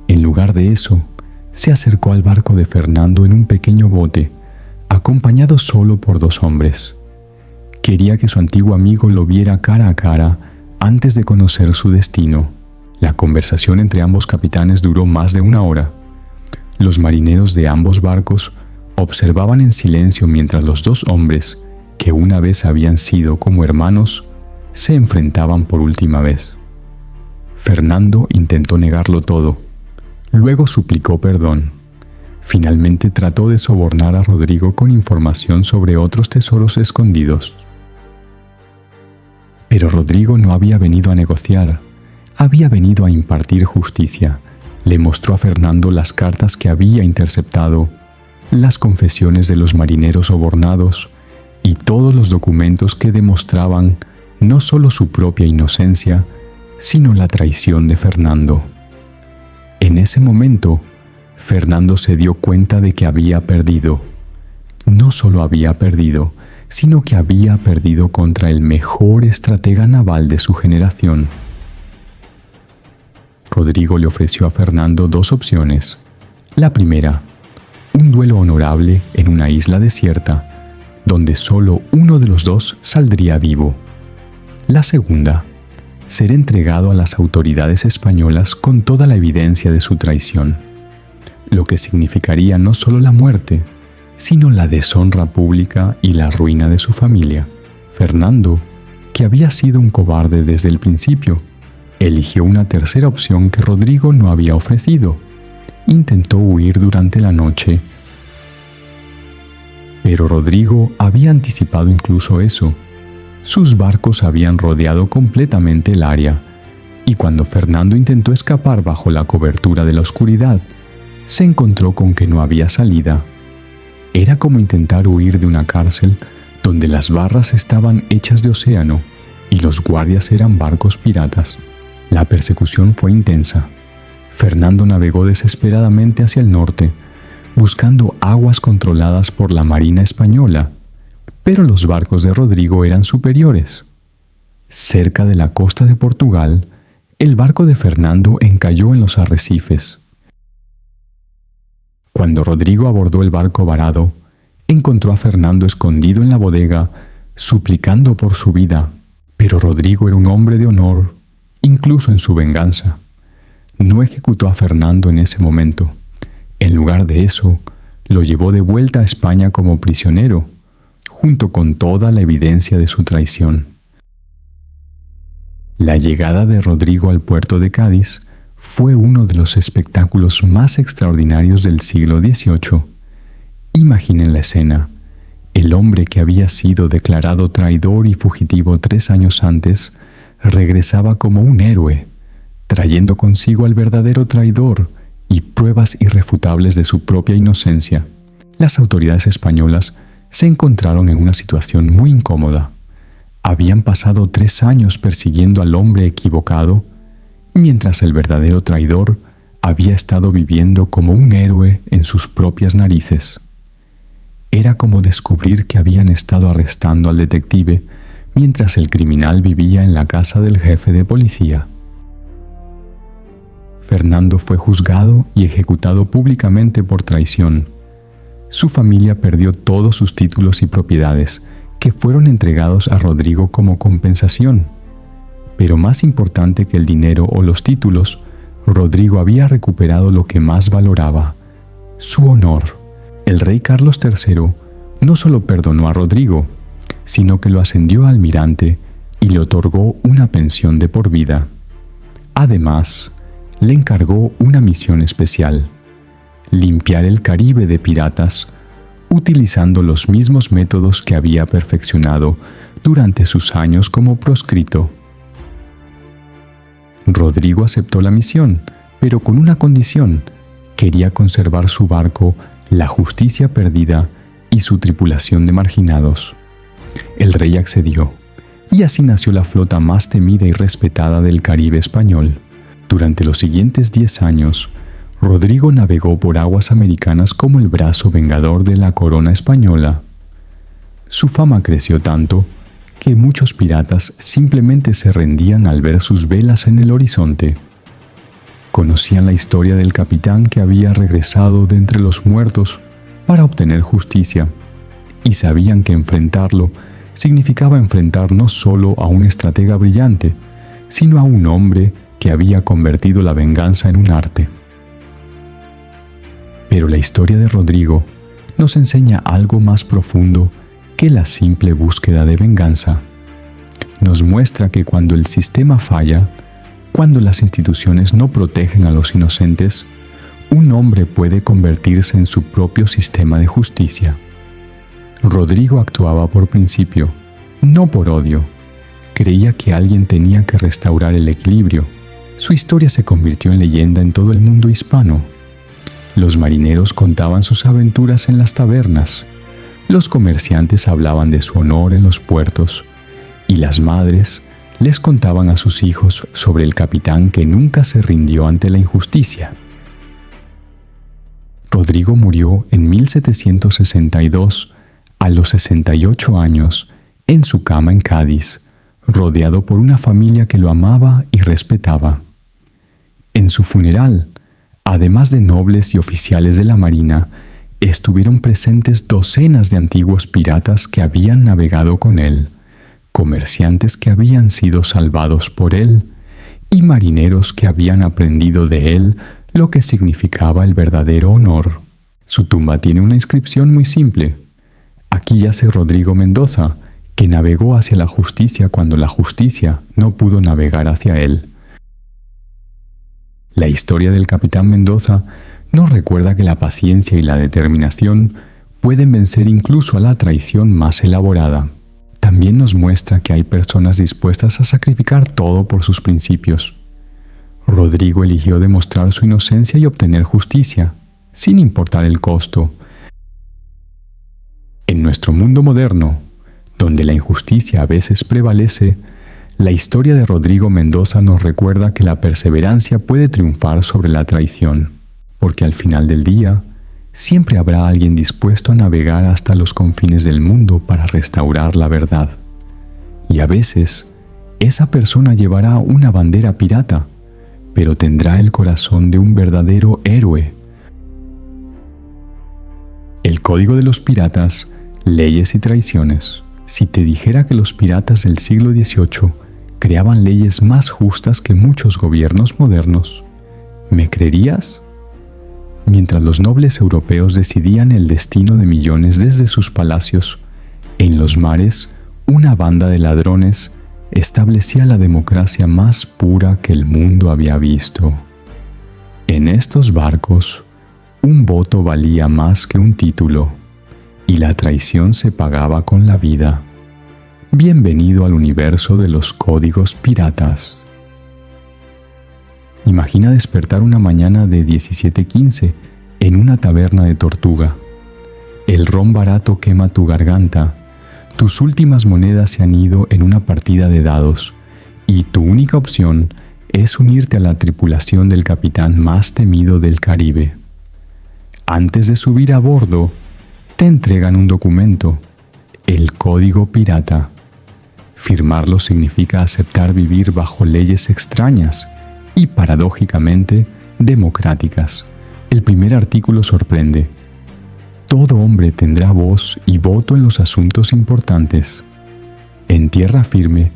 En lugar de eso, se acercó al barco de Fernando en un pequeño bote, acompañado solo por 2 hombres. Quería que su antiguo amigo lo viera cara a cara antes de conocer su destino. La conversación entre ambos capitanes duró más de 1 hora. Los marineros de ambos barcos observaban en silencio mientras los 2 hombres, que una vez habían sido como hermanos, se enfrentaban por última vez. Fernando intentó negarlo todo. Luego suplicó perdón. Finalmente trató de sobornar a Rodrigo con información sobre otros tesoros escondidos. Pero Rodrigo no había venido a negociar, había venido a impartir justicia. Le mostró a Fernando las cartas que había interceptado, las confesiones de los marineros sobornados y todos los documentos que demostraban no solo su propia inocencia, sino la traición de Fernando. En ese momento, Fernando se dio cuenta de que había perdido. No solo había perdido, sino que había perdido contra el mejor estratega naval de su generación. Rodrigo le ofreció a Fernando 2 opciones. La primera, un duelo honorable en una isla desierta, donde solo uno de los 2 saldría vivo. La segunda, ser entregado a las autoridades españolas con toda la evidencia de su traición, lo que significaría no solo la muerte, sino la deshonra pública y la ruina de su familia. Fernando, que había sido un cobarde desde el principio, eligió una tercera opción que Rodrigo no había ofrecido. Intentó huir durante la noche, pero Rodrigo había anticipado incluso eso. Sus barcos habían rodeado completamente el área, y cuando Fernando intentó escapar bajo la cobertura de la oscuridad, se encontró con que no había salida. Era como intentar huir de una cárcel donde las barras estaban hechas de océano y los guardias eran barcos piratas. La persecución fue intensa. Fernando navegó desesperadamente hacia el norte, buscando aguas controladas por la Marina española, pero los barcos de Rodrigo eran superiores. Cerca de la costa de Portugal, el barco de Fernando encalló en los arrecifes. Cuando Rodrigo abordó el barco varado, encontró a Fernando escondido en la bodega, suplicando por su vida, pero Rodrigo era un hombre de honor, incluso en su venganza. No ejecutó a Fernando en ese momento. En lugar de eso, lo llevó de vuelta a España como prisionero, junto con toda la evidencia de su traición. La llegada de Rodrigo al puerto de Cádiz fue uno de los espectáculos más extraordinarios del siglo XVIII. Imaginen la escena. El hombre que había sido declarado traidor y fugitivo 3 años antes regresaba como un héroe, trayendo consigo al verdadero traidor y pruebas irrefutables de su propia inocencia. Las autoridades españolas se encontraron en una situación muy incómoda. Habían pasado 3 años persiguiendo al hombre equivocado, mientras el verdadero traidor había estado viviendo como un héroe en sus propias narices. Era como descubrir que habían estado arrestando al detective mientras el criminal vivía en la casa del jefe de policía. Fernando fue juzgado y ejecutado públicamente por traición. Su familia perdió todos sus títulos y propiedades, que fueron entregados a Rodrigo como compensación. Pero más importante que el dinero o los títulos, Rodrigo había recuperado lo que más valoraba: su honor. El rey Carlos III no solo perdonó a Rodrigo, sino que lo ascendió a almirante y le otorgó una pensión de por vida. Además, le encargó una misión especial: limpiar el Caribe de piratas, utilizando los mismos métodos que había perfeccionado durante sus años como proscrito. Rodrigo aceptó la misión, pero con una condición: Quería conservar su barco, la Justicia Perdida y su tripulación de marginados. El rey accedió, y así nació la flota más temida y respetada del Caribe español. Durante los siguientes 10 años, Rodrigo navegó por aguas americanas como el brazo vengador de la corona española. Su fama creció tanto que muchos piratas simplemente se rendían al ver sus velas en el horizonte. Conocían la historia del capitán que había regresado de entre los muertos para obtener justicia, y sabían que enfrentarlo significaba enfrentar no solo a un estratega brillante, sino a un hombre que había convertido la venganza en un arte. Pero la historia de Rodrigo nos enseña algo más profundo que la simple búsqueda de venganza. Nos muestra que cuando el sistema falla, cuando las instituciones no protegen a los inocentes, un hombre puede convertirse en su propio sistema de justicia. Rodrigo actuaba por principio, no por odio. Creía que alguien tenía que restaurar el equilibrio. Su historia se convirtió en leyenda en todo el mundo hispano. Los marineros contaban sus aventuras en las tabernas, los comerciantes hablaban de su honor en los puertos, y las madres les contaban a sus hijos sobre el capitán que nunca se rindió ante la injusticia. Rodrigo murió en 1762, a los 68 años, en su cama en Cádiz, rodeado por una familia que lo amaba y respetaba. En su funeral, además de nobles y oficiales de la marina, estuvieron presentes docenas de antiguos piratas que habían navegado con él, comerciantes que habían sido salvados por él y marineros que habían aprendido de él lo que significaba el verdadero honor. Su tumba tiene una inscripción muy simple. Aquí yace Rodrigo Mendoza, que navegó hacia la justicia cuando la justicia no pudo navegar hacia él. La historia del capitán Mendoza nos recuerda que la paciencia y la determinación pueden vencer incluso a la traición más elaborada. También nos muestra que hay personas dispuestas a sacrificar todo por sus principios. Rodrigo eligió demostrar su inocencia y obtener justicia, sin importar el costo. En nuestro mundo moderno, donde la injusticia a veces prevalece, la historia de Rodrigo Mendoza nos recuerda que la perseverancia puede triunfar sobre la traición, porque al final del día, siempre habrá alguien dispuesto a navegar hasta los confines del mundo para restaurar la verdad. Y a veces, esa persona llevará una bandera pirata, pero tendrá el corazón de un verdadero héroe. El Código de los Piratas, Leyes y Traiciones. Si te dijera que los piratas del siglo XVIII creaban leyes más justas que muchos gobiernos modernos, ¿me creerías? Mientras los nobles europeos decidían el destino de millones desde sus palacios, en los mares, una banda de ladrones establecía la democracia más pura que el mundo había visto. En estos barcos, un voto valía más que un título, y la traición se pagaba con la vida. Bienvenido al universo de los códigos piratas. Imagina despertar una mañana de 17:15 en una taberna de Tortuga. El ron barato quema tu garganta, tus últimas monedas se han ido en una partida de dados y tu única opción es unirte a la tripulación del capitán más temido del Caribe. Antes de subir a bordo, te entregan un documento, el Código Pirata. Firmarlo significa aceptar vivir bajo leyes extrañas y, paradójicamente, democráticas. El primer artículo sorprende. Todo hombre tendrá voz y voto en los asuntos importantes. En tierra firme,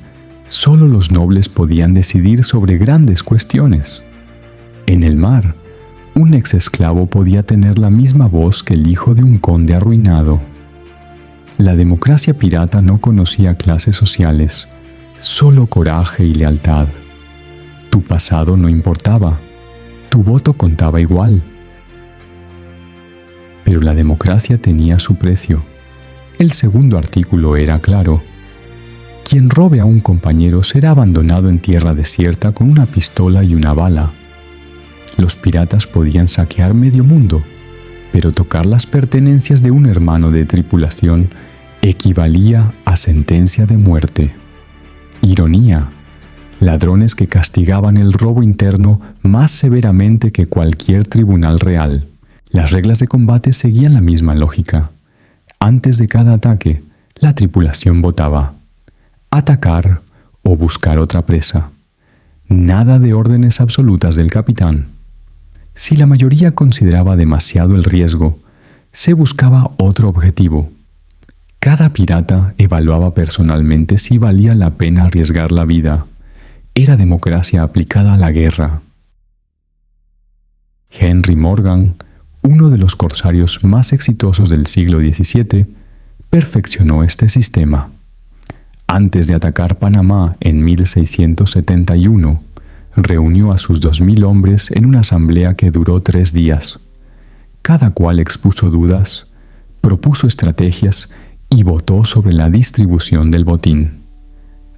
solo los nobles podían decidir sobre grandes cuestiones. En el mar, un ex esclavo podía tener la misma voz que el hijo de un conde arruinado. La democracia pirata no conocía clases sociales, solo coraje y lealtad. Tu pasado no importaba, tu voto contaba igual. Pero la democracia tenía su precio. El segundo artículo era claro. Quien robe a un compañero será abandonado en tierra desierta con una pistola y una bala. Los piratas podían saquear medio mundo, pero tocar las pertenencias de un hermano de tripulación equivalía a sentencia de muerte. Ironía: ladrones que castigaban el robo interno más severamente que cualquier tribunal real. Las reglas de combate seguían la misma lógica. Antes de cada ataque, la tripulación votaba: atacar o buscar otra presa. Nada de órdenes absolutas del capitán. Si la mayoría consideraba demasiado el riesgo, se buscaba otro objetivo. Cada pirata evaluaba personalmente si valía la pena arriesgar la vida. Era democracia aplicada a la guerra. Henry Morgan, uno de los corsarios más exitosos del siglo XVII, perfeccionó este sistema. Antes de atacar Panamá en 1671, reunió a sus 2000 hombres en una asamblea que duró 3 días. Cada cual expuso dudas, propuso estrategias y votó sobre la distribución del botín.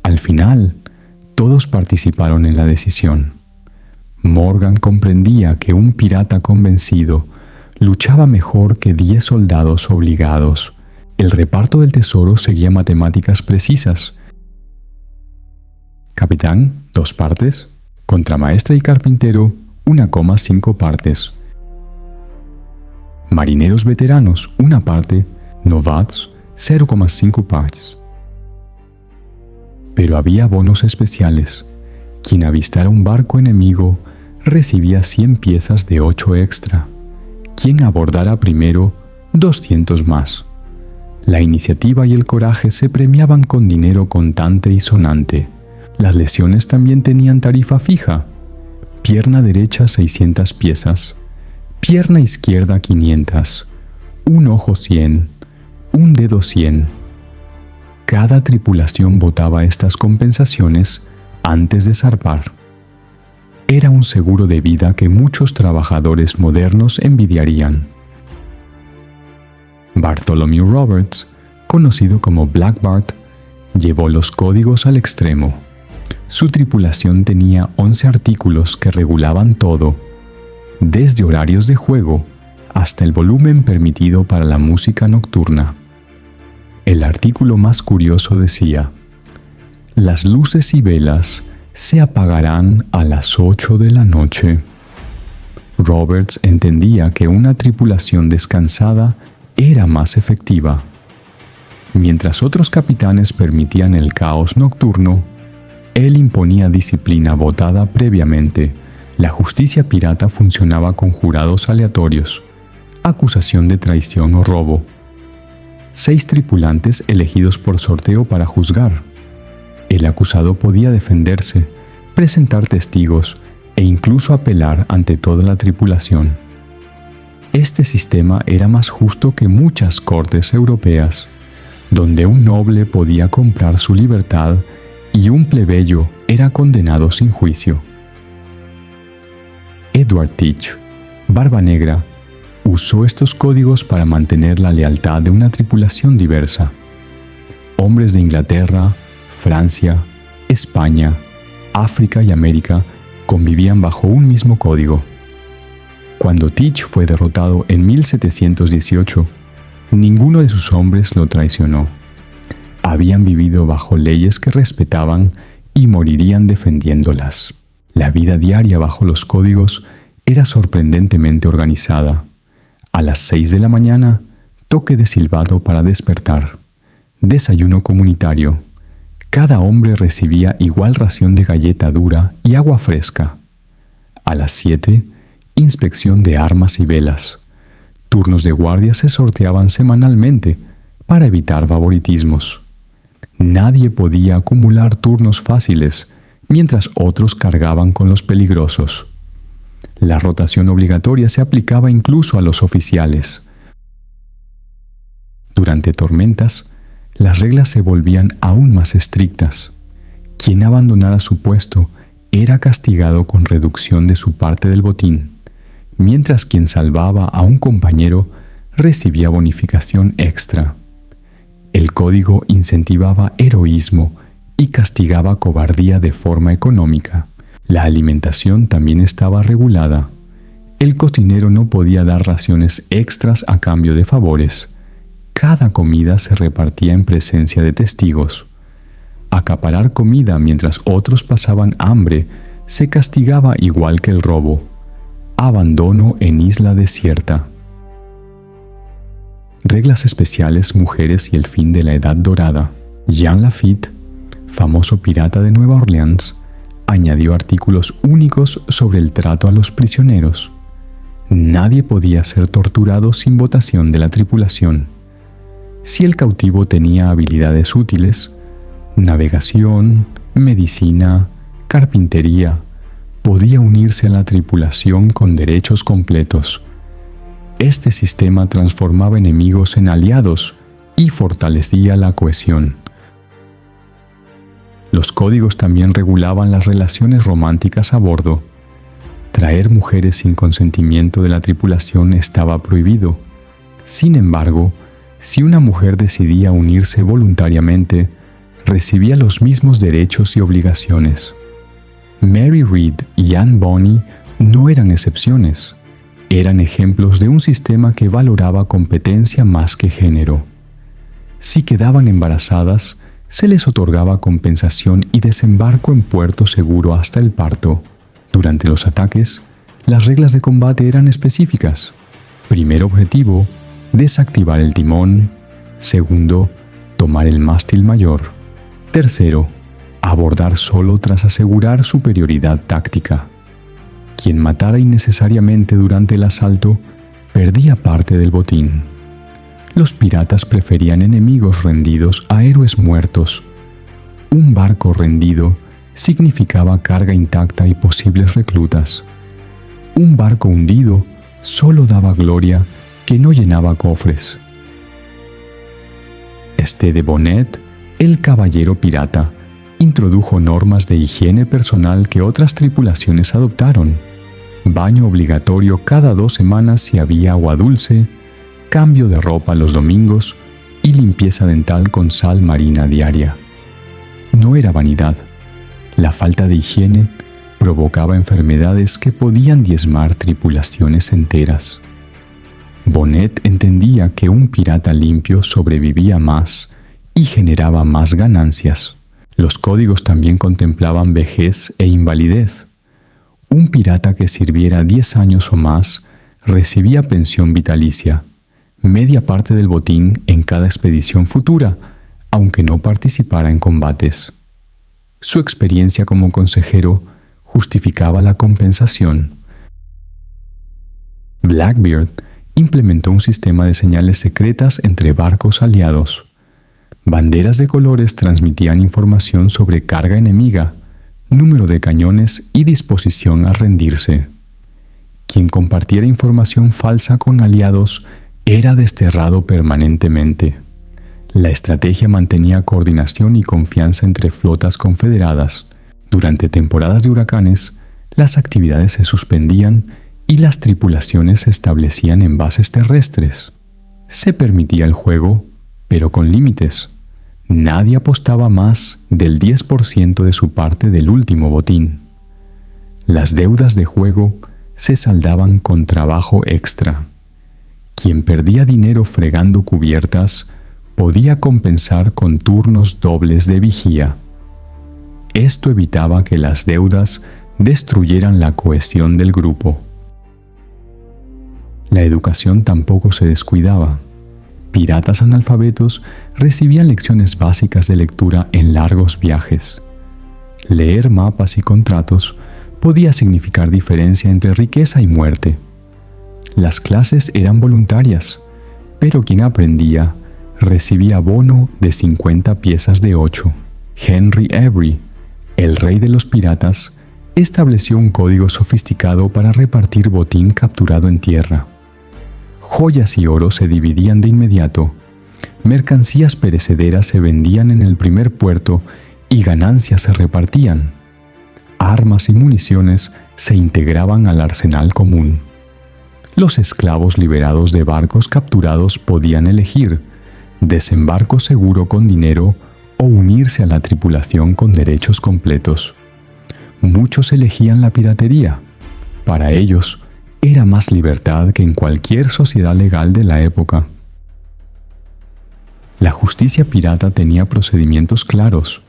Al final, todos participaron en la decisión. Morgan comprendía que un pirata convencido luchaba mejor que 10 soldados obligados. El reparto del tesoro seguía matemáticas precisas. Capitán, 2 partes. Contramaestre y carpintero, 1,5 partes. Marineros veteranos, 1 parte. Novatos, 0,5 partes. Pero había bonos especiales. Quien avistara un barco enemigo recibía 100 piezas de 8 extra. Quien abordara primero, 200 más. La iniciativa y el coraje se premiaban con dinero contante y sonante. Las lesiones también tenían tarifa fija. Pierna derecha 600 piezas, pierna izquierda 500, un ojo 100, un dedo 100. Cada tripulación votaba estas compensaciones antes de zarpar. Era un seguro de vida que muchos trabajadores modernos envidiarían. Bartholomew Roberts, conocido como Black Bart, llevó los códigos al extremo. Su tripulación tenía 11 artículos que regulaban todo, desde horarios de juego hasta el volumen permitido para la música nocturna. El artículo más curioso decía: las luces y velas se apagarán a las 8 de la noche. Roberts entendía que una tripulación descansada era más efectiva. Mientras otros capitanes permitían el caos nocturno, él imponía disciplina votada previamente. La justicia pirata funcionaba con jurados aleatorios, acusación de traición o robo. 6 tripulantes elegidos por sorteo para juzgar. El acusado podía defenderse, presentar testigos e incluso apelar ante toda la tripulación. Este sistema era más justo que muchas cortes europeas, donde un noble podía comprar su libertad y un plebeyo era condenado sin juicio. Edward Teach, Barba Negra, usó estos códigos para mantener la lealtad de una tripulación diversa. Hombres de Inglaterra, Francia, España, África y América convivían bajo un mismo código. Cuando Teach fue derrotado en 1718, ninguno de sus hombres lo traicionó. Habían vivido bajo leyes que respetaban y morirían defendiéndolas. La vida diaria bajo los códigos era sorprendentemente organizada. A las 6 de la mañana, toque de silbato para despertar. Desayuno comunitario. Cada hombre recibía igual ración de galleta dura y agua fresca. A las 7, inspección de armas y velas. Turnos de guardia se sorteaban semanalmente para evitar favoritismos. Nadie podía acumular turnos fáciles mientras otros cargaban con los peligrosos. La rotación obligatoria se aplicaba incluso a los oficiales. Durante tormentas, las reglas se volvían aún más estrictas. Quien abandonara su puesto era castigado con reducción de su parte del botín, mientras quien salvaba a un compañero recibía bonificación extra. El código incentivaba heroísmo y castigaba cobardía de forma económica. La alimentación también estaba regulada. El cocinero no podía dar raciones extras a cambio de favores. Cada comida se repartía en presencia de testigos. Acaparar comida mientras otros pasaban hambre se castigaba igual que el robo. Abandono en isla desierta. Reglas especiales, mujeres y el fin de la Edad Dorada. Jean Lafitte, famoso pirata de Nueva Orleans, añadió artículos únicos sobre el trato a los prisioneros. Nadie podía ser torturado sin votación de la tripulación. Si el cautivo tenía habilidades útiles, navegación, medicina, carpintería, podía unirse a la tripulación con derechos completos. Este sistema transformaba enemigos en aliados y fortalecía la cohesión. Los códigos también regulaban las relaciones románticas a bordo. Traer mujeres sin consentimiento de la tripulación estaba prohibido. Sin embargo, si una mujer decidía unirse voluntariamente, recibía los mismos derechos y obligaciones. Mary Read y Anne Bonny no eran excepciones. Eran ejemplos de un sistema que valoraba competencia más que género. Si quedaban embarazadas, se les otorgaba compensación y desembarco en puerto seguro hasta el parto. Durante los ataques, las reglas de combate eran específicas. Primer objetivo, desactivar el timón. Segundo, tomar el mástil mayor. Tercero, abordar solo tras asegurar superioridad táctica. Quien matara innecesariamente durante el asalto perdía parte del botín. Los piratas preferían enemigos rendidos a héroes muertos. Un barco rendido significaba carga intacta y posibles reclutas. Un barco hundido solo daba gloria que no llenaba cofres. De Bonnet, el caballero pirata, introdujo normas de higiene personal que otras tripulaciones adoptaron. Baño obligatorio cada 2 semanas si había agua dulce, cambio de ropa los domingos y limpieza dental con sal marina diaria. No era vanidad. La falta de higiene provocaba enfermedades que podían diezmar tripulaciones enteras. Bonnet entendía que un pirata limpio sobrevivía más y generaba más ganancias. Los códigos también contemplaban vejez e invalidez. Un pirata que sirviera 10 años o más recibía pensión vitalicia, media parte del botín en cada expedición futura, aunque no participara en combates. Su experiencia como consejero justificaba la compensación. Blackbeard implementó un sistema de señales secretas entre barcos aliados. Banderas de colores transmitían información sobre carga enemiga, número de cañones y disposición a rendirse. Quien compartiera información falsa con aliados era desterrado permanentemente. La estrategia mantenía coordinación y confianza entre flotas confederadas. Durante temporadas de huracanes, las actividades se suspendían y las tripulaciones se establecían en bases terrestres. Se permitía el juego, pero con límites. Nadie apostaba más del 10% de su parte del último botín. Las deudas de juego se saldaban con trabajo extra. Quien perdía dinero fregando cubiertas podía compensar con turnos dobles de vigía. Esto evitaba que las deudas destruyeran la cohesión del grupo. La educación tampoco se descuidaba. Piratas analfabetos recibían lecciones básicas de lectura en largos viajes. Leer mapas y contratos podía significar diferencia entre riqueza y muerte. Las clases eran voluntarias, pero quien aprendía recibía bono de 50 piezas de 8. Henry Avery, el rey de los piratas, estableció un código sofisticado para repartir botín capturado en tierra. Joyas y oro se dividían de inmediato. Mercancías perecederas se vendían en el primer puerto y ganancias se repartían. Armas y municiones se integraban al arsenal común. Los esclavos liberados de barcos capturados podían elegir desembarco seguro con dinero o unirse a la tripulación con derechos completos. Muchos elegían la piratería. Para ellos, era más libertad que en cualquier sociedad legal de la época. La justicia pirata tenía procedimientos claros.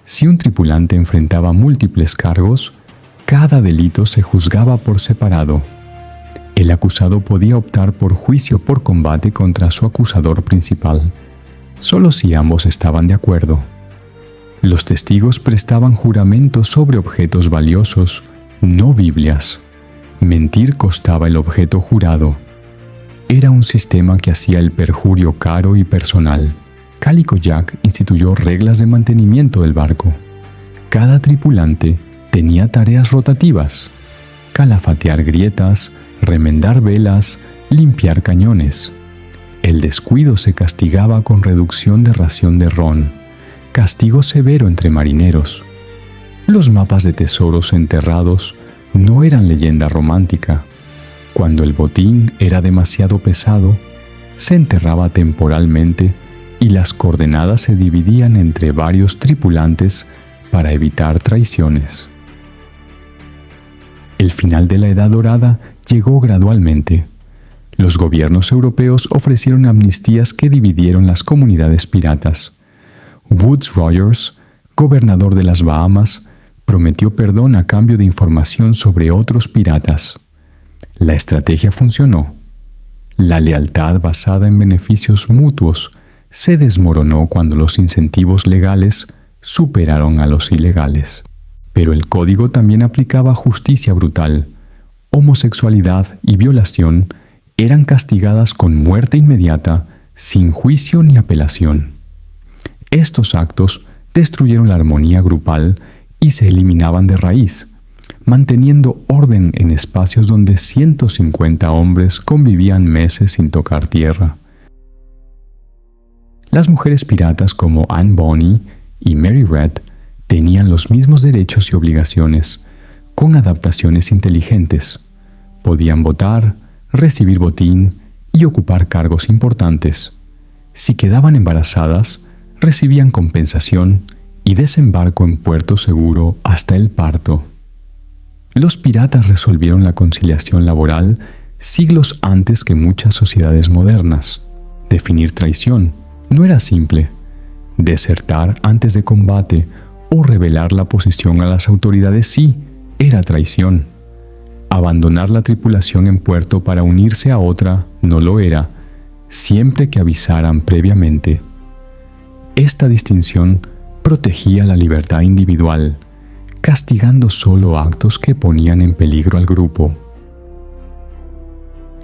Si un tripulante enfrentaba múltiples cargos, cada delito se juzgaba por separado. El acusado podía optar por juicio por combate contra su acusador principal, solo si ambos estaban de acuerdo. Los testigos prestaban juramento sobre objetos valiosos, no Biblias. Mentir costaba el objeto jurado. Era un sistema que hacía el perjurio caro y personal. Calico Jack instituyó reglas de mantenimiento del barco. Cada tripulante tenía tareas rotativas: calafatear grietas, remendar velas, limpiar cañones. El descuido se castigaba con reducción de ración de ron, castigo severo entre marineros. Los mapas de tesoros enterrados no eran leyenda romántica. Cuando el botín era demasiado pesado, se enterraba temporalmente y las coordenadas se dividían entre varios tripulantes para evitar traiciones. El final de la Edad Dorada llegó gradualmente. Los gobiernos europeos ofrecieron amnistías que dividieron las comunidades piratas. Woodes Rogers, gobernador de las Bahamas, prometió perdón a cambio de información sobre otros piratas. La estrategia funcionó. La lealtad basada en beneficios mutuos se desmoronó cuando los incentivos legales superaron a los ilegales. Pero el código también aplicaba justicia brutal. Homosexualidad y violación eran castigadas con muerte inmediata, sin juicio ni apelación. Estos actos destruyeron la armonía grupal y se eliminaban de raíz, manteniendo orden en espacios donde 150 hombres convivían meses sin tocar tierra. Las mujeres piratas como Anne Bonny y Mary Red tenían los mismos derechos y obligaciones, con adaptaciones inteligentes. Podían votar, recibir botín y ocupar cargos importantes. Si quedaban embarazadas, recibían compensación y desembarco en puerto seguro hasta el parto. Los piratas resolvieron la conciliación laboral siglos antes que muchas sociedades modernas. Definir traición no era simple. Desertar antes de combate o revelar la posición a las autoridades sí era traición. Abandonar la tripulación en puerto para unirse a otra no lo era, siempre que avisaran previamente. Esta distinción protegía la libertad individual, castigando solo actos que ponían en peligro al grupo.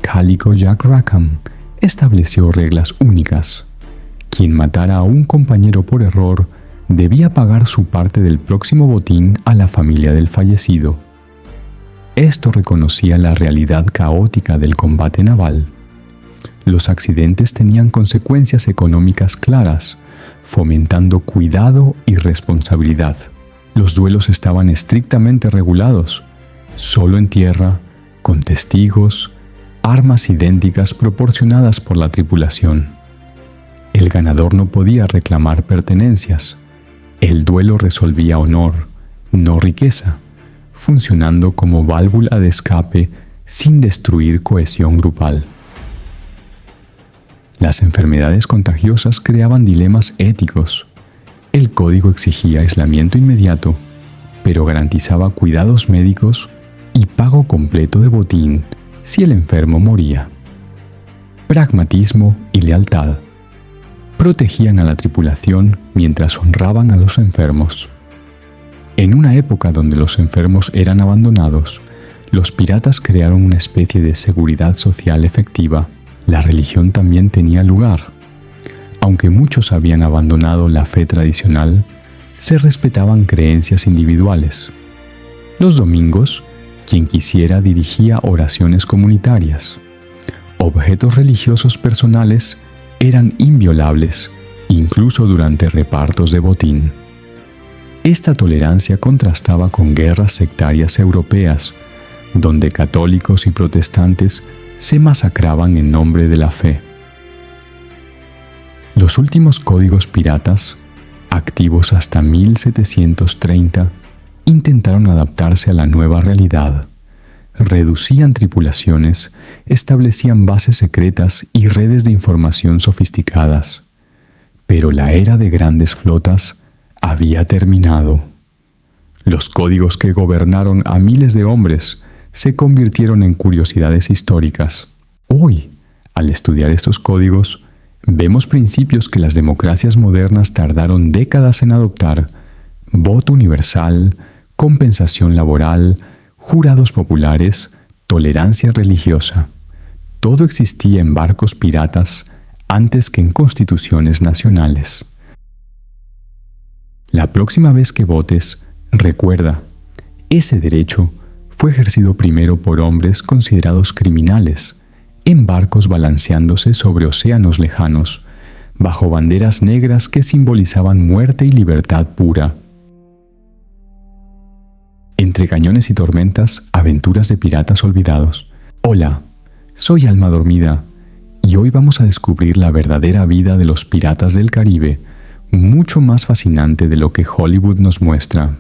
Calico Jack Rackham estableció reglas únicas. Quien matara a un compañero por error debía pagar su parte del próximo botín a la familia del fallecido. Esto reconocía la realidad caótica del combate naval. Los accidentes tenían consecuencias económicas claras, fomentando cuidado y responsabilidad. Los duelos estaban estrictamente regulados, solo en tierra, con testigos, armas idénticas proporcionadas por la tripulación. El ganador no podía reclamar pertenencias. El duelo resolvía honor, no riqueza, funcionando como válvula de escape sin destruir cohesión grupal. Las enfermedades contagiosas creaban dilemas éticos. El código exigía aislamiento inmediato, pero garantizaba cuidados médicos y pago completo de botín si el enfermo moría. Pragmatismo y lealtad protegían a la tripulación mientras honraban a los enfermos. En una época donde los enfermos eran abandonados, los piratas crearon una especie de seguridad social efectiva. La religión también tenía lugar. Aunque muchos habían abandonado la fe tradicional, se respetaban creencias individuales. Los domingos, quien quisiera dirigía oraciones comunitarias. Objetos religiosos personales eran inviolables, incluso durante repartos de botín. Esta tolerancia contrastaba con guerras sectarias europeas, donde católicos y protestantes se masacraban en nombre de la fe. Los últimos códigos piratas, activos hasta 1730, intentaron adaptarse a la nueva realidad, reducían tripulaciones, establecían bases secretas y redes de información sofisticadas. Pero la era de grandes flotas había terminado. Los códigos que gobernaron a miles de hombres se convirtieron en curiosidades históricas. Hoy, al estudiar estos códigos, vemos principios que las democracias modernas tardaron décadas en adoptar: voto universal, compensación laboral, jurados populares, tolerancia religiosa. Todo existía en barcos piratas antes que en constituciones nacionales. La próxima vez que votes, recuerda, ese derecho fue ejercido primero por hombres considerados criminales, en barcos balanceándose sobre océanos lejanos, bajo banderas negras que simbolizaban muerte y libertad pura. Entre cañones y tormentas, aventuras de piratas olvidados. Hola, soy Alma Dormida, y hoy vamos a descubrir la verdadera vida de los piratas del Caribe, mucho más fascinante de lo que Hollywood nos muestra.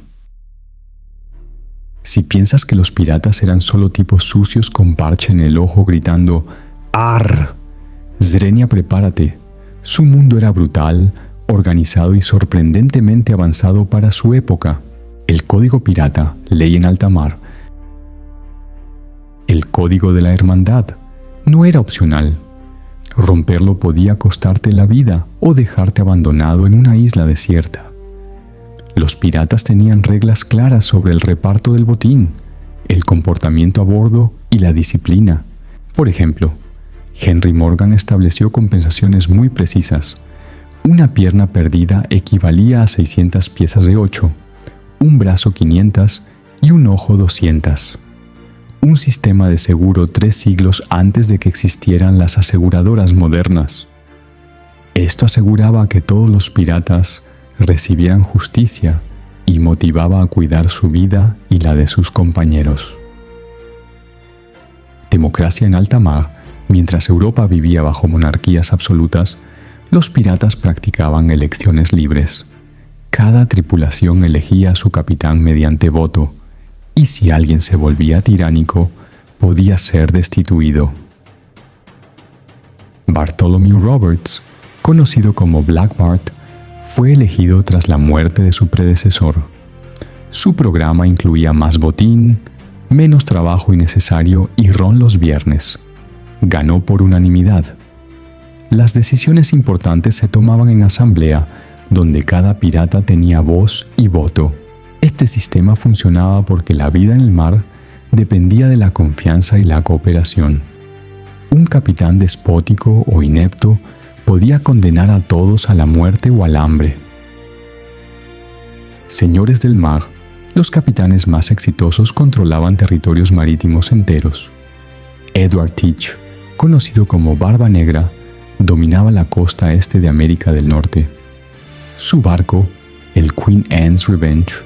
Si piensas que los piratas eran solo tipos sucios con parche en el ojo gritando ¡Arr! Zrenia, prepárate. Su mundo era brutal, organizado y sorprendentemente avanzado para su época. El código pirata, ley en alta mar. El código de la hermandad no era opcional. Romperlo podía costarte la vida o dejarte abandonado en una isla desierta. Los piratas tenían reglas claras sobre el reparto del botín, el comportamiento a bordo y la disciplina. Por ejemplo, Henry Morgan estableció compensaciones muy precisas. Una pierna perdida equivalía a 600 piezas de 8, un brazo 500 y un ojo 200. Un sistema de seguro 3 siglos antes de que existieran las aseguradoras modernas. Esto aseguraba que todos los piratas recibieran justicia y motivaba a cuidar su vida y la de sus compañeros. Democracia en alta mar. Mientras Europa vivía bajo monarquías absolutas, los piratas practicaban elecciones libres. Cada tripulación elegía a su capitán mediante voto, y si alguien se volvía tiránico, podía ser destituido. Bartholomew Roberts, conocido como Black Bart, fue elegido tras la muerte de su predecesor. Su programa incluía más botín, menos trabajo innecesario y ron los viernes. Ganó por unanimidad. Las decisiones importantes se tomaban en asamblea, donde cada pirata tenía voz y voto. Este sistema funcionaba porque la vida en el mar dependía de la confianza y la cooperación. Un capitán despótico o inepto podía condenar a todos a la muerte o al hambre. Señores del mar, los capitanes más exitosos controlaban territorios marítimos enteros. Edward Teach, conocido como Barba Negra, dominaba la costa este de América del Norte. Su barco, el Queen Anne's Revenge,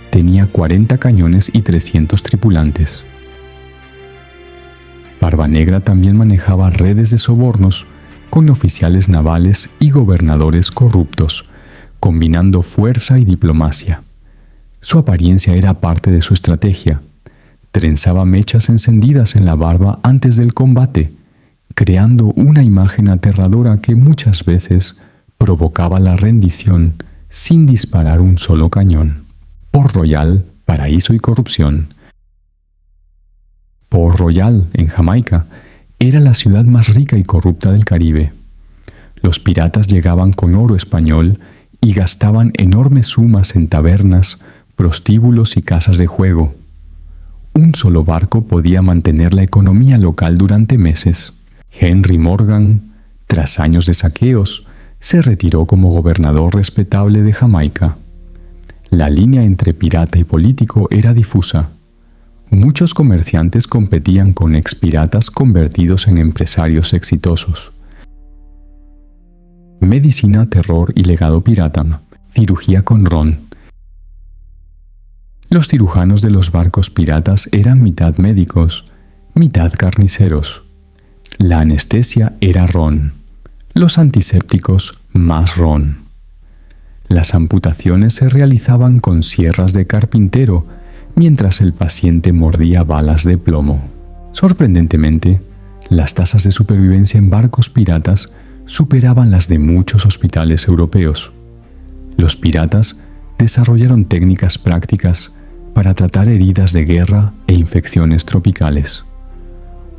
tenía 40 cañones y 300 tripulantes. Barba Negra también manejaba redes de sobornos con oficiales navales y gobernadores corruptos, combinando fuerza y diplomacia. Su apariencia era parte de su estrategia. Trenzaba mechas encendidas en la barba antes del combate, creando una imagen aterradora que muchas veces provocaba la rendición sin disparar un solo cañón. Port Royal, paraíso y corrupción. Port Royal, en Jamaica, era la ciudad más rica y corrupta del Caribe. Los piratas llegaban con oro español y gastaban enormes sumas en tabernas, prostíbulos y casas de juego. Un solo barco podía mantener la economía local durante meses. Henry Morgan, tras años de saqueos, se retiró como gobernador respetable de Jamaica. La línea entre pirata y político era difusa. Muchos comerciantes competían con expiratas convertidos en empresarios exitosos. Medicina, terror y legado pirata. Cirugía con ron. Los cirujanos de los barcos piratas eran mitad médicos, mitad carniceros. La anestesia era ron. Los antisépticos, más ron. Las amputaciones se realizaban con sierras de carpintero, mientras el paciente mordía balas de plomo. Sorprendentemente, las tasas de supervivencia en barcos piratas superaban las de muchos hospitales europeos. Los piratas desarrollaron técnicas prácticas para tratar heridas de guerra e infecciones tropicales.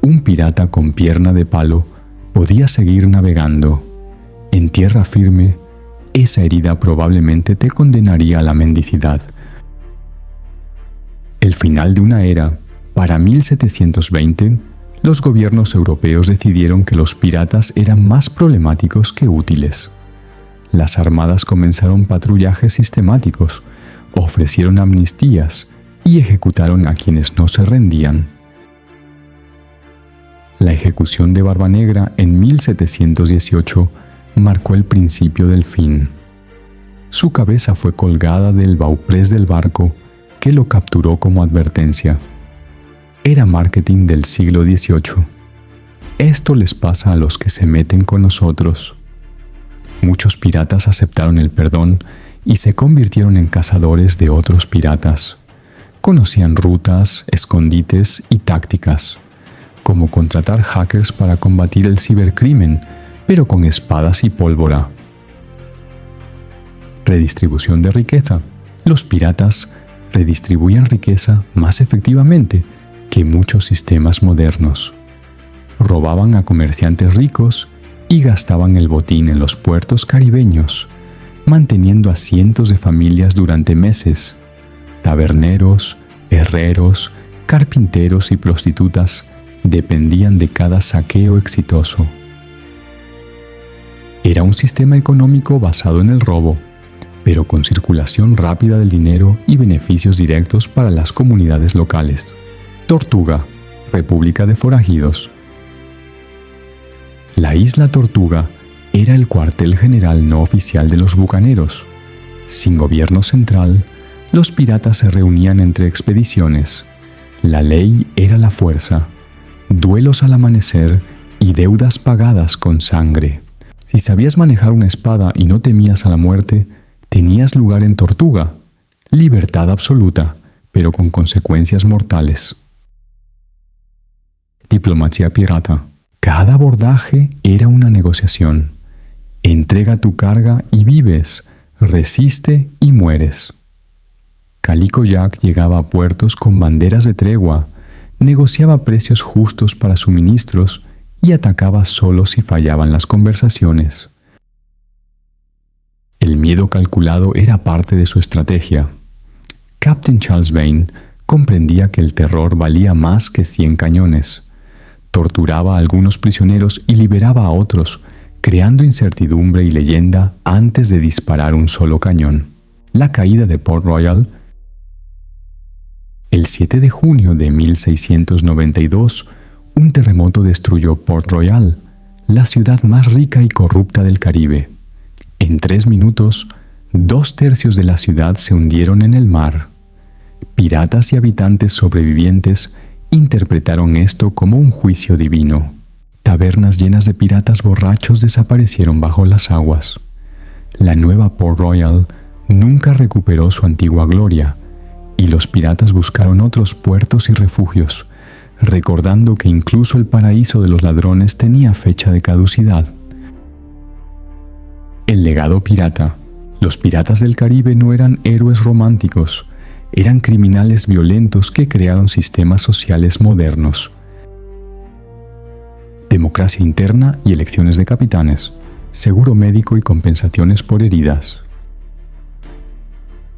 Un pirata con pierna de palo podía seguir navegando. En tierra firme, esa herida probablemente te condenaría a la mendicidad. El final de una era. Para 1720, los gobiernos europeos decidieron que los piratas eran más problemáticos que útiles. Las armadas comenzaron patrullajes sistemáticos, ofrecieron amnistías y ejecutaron a quienes no se rendían. La ejecución de Barbanegra en 1718 marcó el principio del fin. Su cabeza fue colgada del bauprés del barco que lo capturó como advertencia. Era marketing del siglo XVIII. Esto les pasa a los que se meten con nosotros. Muchos piratas aceptaron el perdón y se convirtieron en cazadores de otros piratas. Conocían rutas, escondites y tácticas, como contratar hackers para combatir el cibercrimen, pero con espadas y pólvora. Redistribución de riqueza. Los piratas redistribuían riqueza más efectivamente que muchos sistemas modernos. Robaban a comerciantes ricos y gastaban el botín en los puertos caribeños, manteniendo a cientos de familias durante meses. Taberneros, herreros, carpinteros y prostitutas dependían de cada saqueo exitoso. Era un sistema económico basado en el robo, pero con circulación rápida del dinero y beneficios directos para las comunidades locales. Tortuga, República de Forajidos. La isla Tortuga era el cuartel general no oficial de los bucaneros. Sin gobierno central, los piratas se reunían entre expediciones. La ley era la fuerza, duelos al amanecer y deudas pagadas con sangre. Si sabías manejar una espada y no temías a la muerte, tenías lugar en Tortuga. Libertad absoluta, pero con consecuencias mortales. Diplomacia pirata. Cada abordaje era una negociación. Entrega tu carga y vives, resiste y mueres. Calico Jack llegaba a puertos con banderas de tregua, negociaba precios justos para suministros y atacaba solo si fallaban las conversaciones. El miedo calculado era parte de su estrategia. Captain Charles Vane comprendía que el terror valía más que 100 cañones. Torturaba a algunos prisioneros y liberaba a otros, creando incertidumbre y leyenda antes de disparar un solo cañón. La caída de Port Royal. El 7 de junio de 1692, un terremoto destruyó Port Royal, la ciudad más rica y corrupta del Caribe. En 3 minutos, 2/3 de la ciudad se hundieron en el mar. Piratas y habitantes sobrevivientes interpretaron esto como un juicio divino. Tabernas llenas de piratas borrachos desaparecieron bajo las aguas. La nueva Port Royal nunca recuperó su antigua gloria, y los piratas buscaron otros puertos y refugios, recordando que incluso el paraíso de los ladrones tenía fecha de caducidad. El legado pirata. Los piratas del Caribe no eran héroes románticos, eran criminales violentos que crearon sistemas sociales modernos. Democracia interna y elecciones de capitanes, seguro médico y compensaciones por heridas.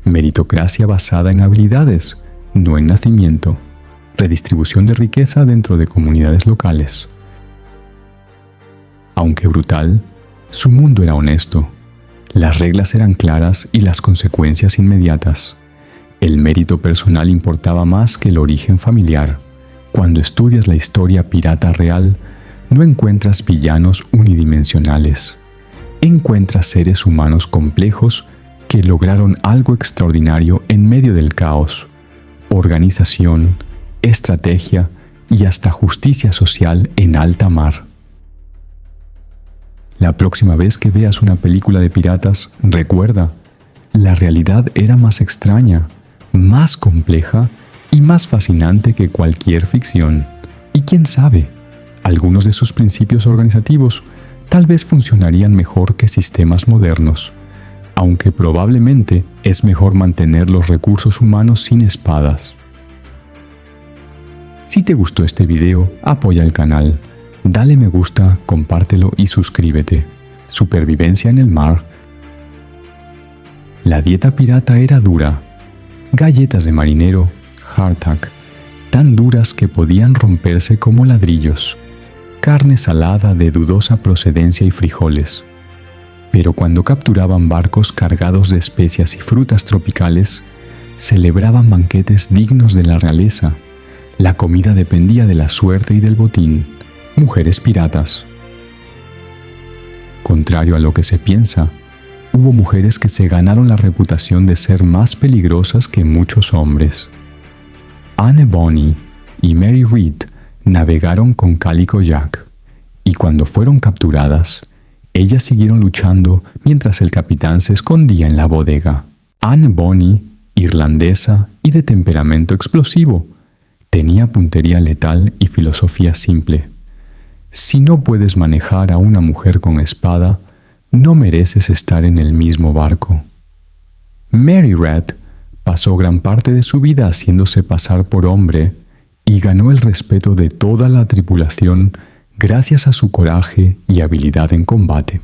Meritocracia basada en habilidades, no en nacimiento. Redistribución de riqueza dentro de comunidades locales. Aunque brutal, su mundo era honesto. Las reglas eran claras y las consecuencias inmediatas. El mérito personal importaba más que el origen familiar. Cuando estudias la historia pirata real, no encuentras villanos unidimensionales. Encuentras seres humanos complejos que lograron algo extraordinario en medio del caos. Organización, estrategia y hasta justicia social en alta mar. La próxima vez que veas una película de piratas, recuerda, la realidad era más extraña, más compleja y más fascinante que cualquier ficción. Y quién sabe, algunos de sus principios organizativos tal vez funcionarían mejor que sistemas modernos, aunque probablemente es mejor mantener los recursos humanos sin espadas. Si te gustó este video, apoya el canal, dale me gusta, compártelo y suscríbete. Supervivencia en el mar. La dieta pirata era dura. Galletas de marinero, hardtack, tan duras que podían romperse como ladrillos. Carne salada de dudosa procedencia y frijoles. Pero cuando capturaban barcos cargados de especias y frutas tropicales, celebraban banquetes dignos de la realeza. La comida dependía de la suerte y del botín. Mujeres piratas. Contrario a lo que se piensa, hubo mujeres que se ganaron la reputación de ser más peligrosas que muchos hombres. Anne Bonny y Mary Read navegaron con Calico Jack, y cuando fueron capturadas, ellas siguieron luchando mientras el capitán se escondía en la bodega. Anne Bonny, irlandesa y de temperamento explosivo, tenía puntería letal y filosofía simple. Si no puedes manejar a una mujer con espada, no mereces estar en el mismo barco. Mary Read pasó gran parte de su vida haciéndose pasar por hombre y ganó el respeto de toda la tripulación gracias a su coraje y habilidad en combate.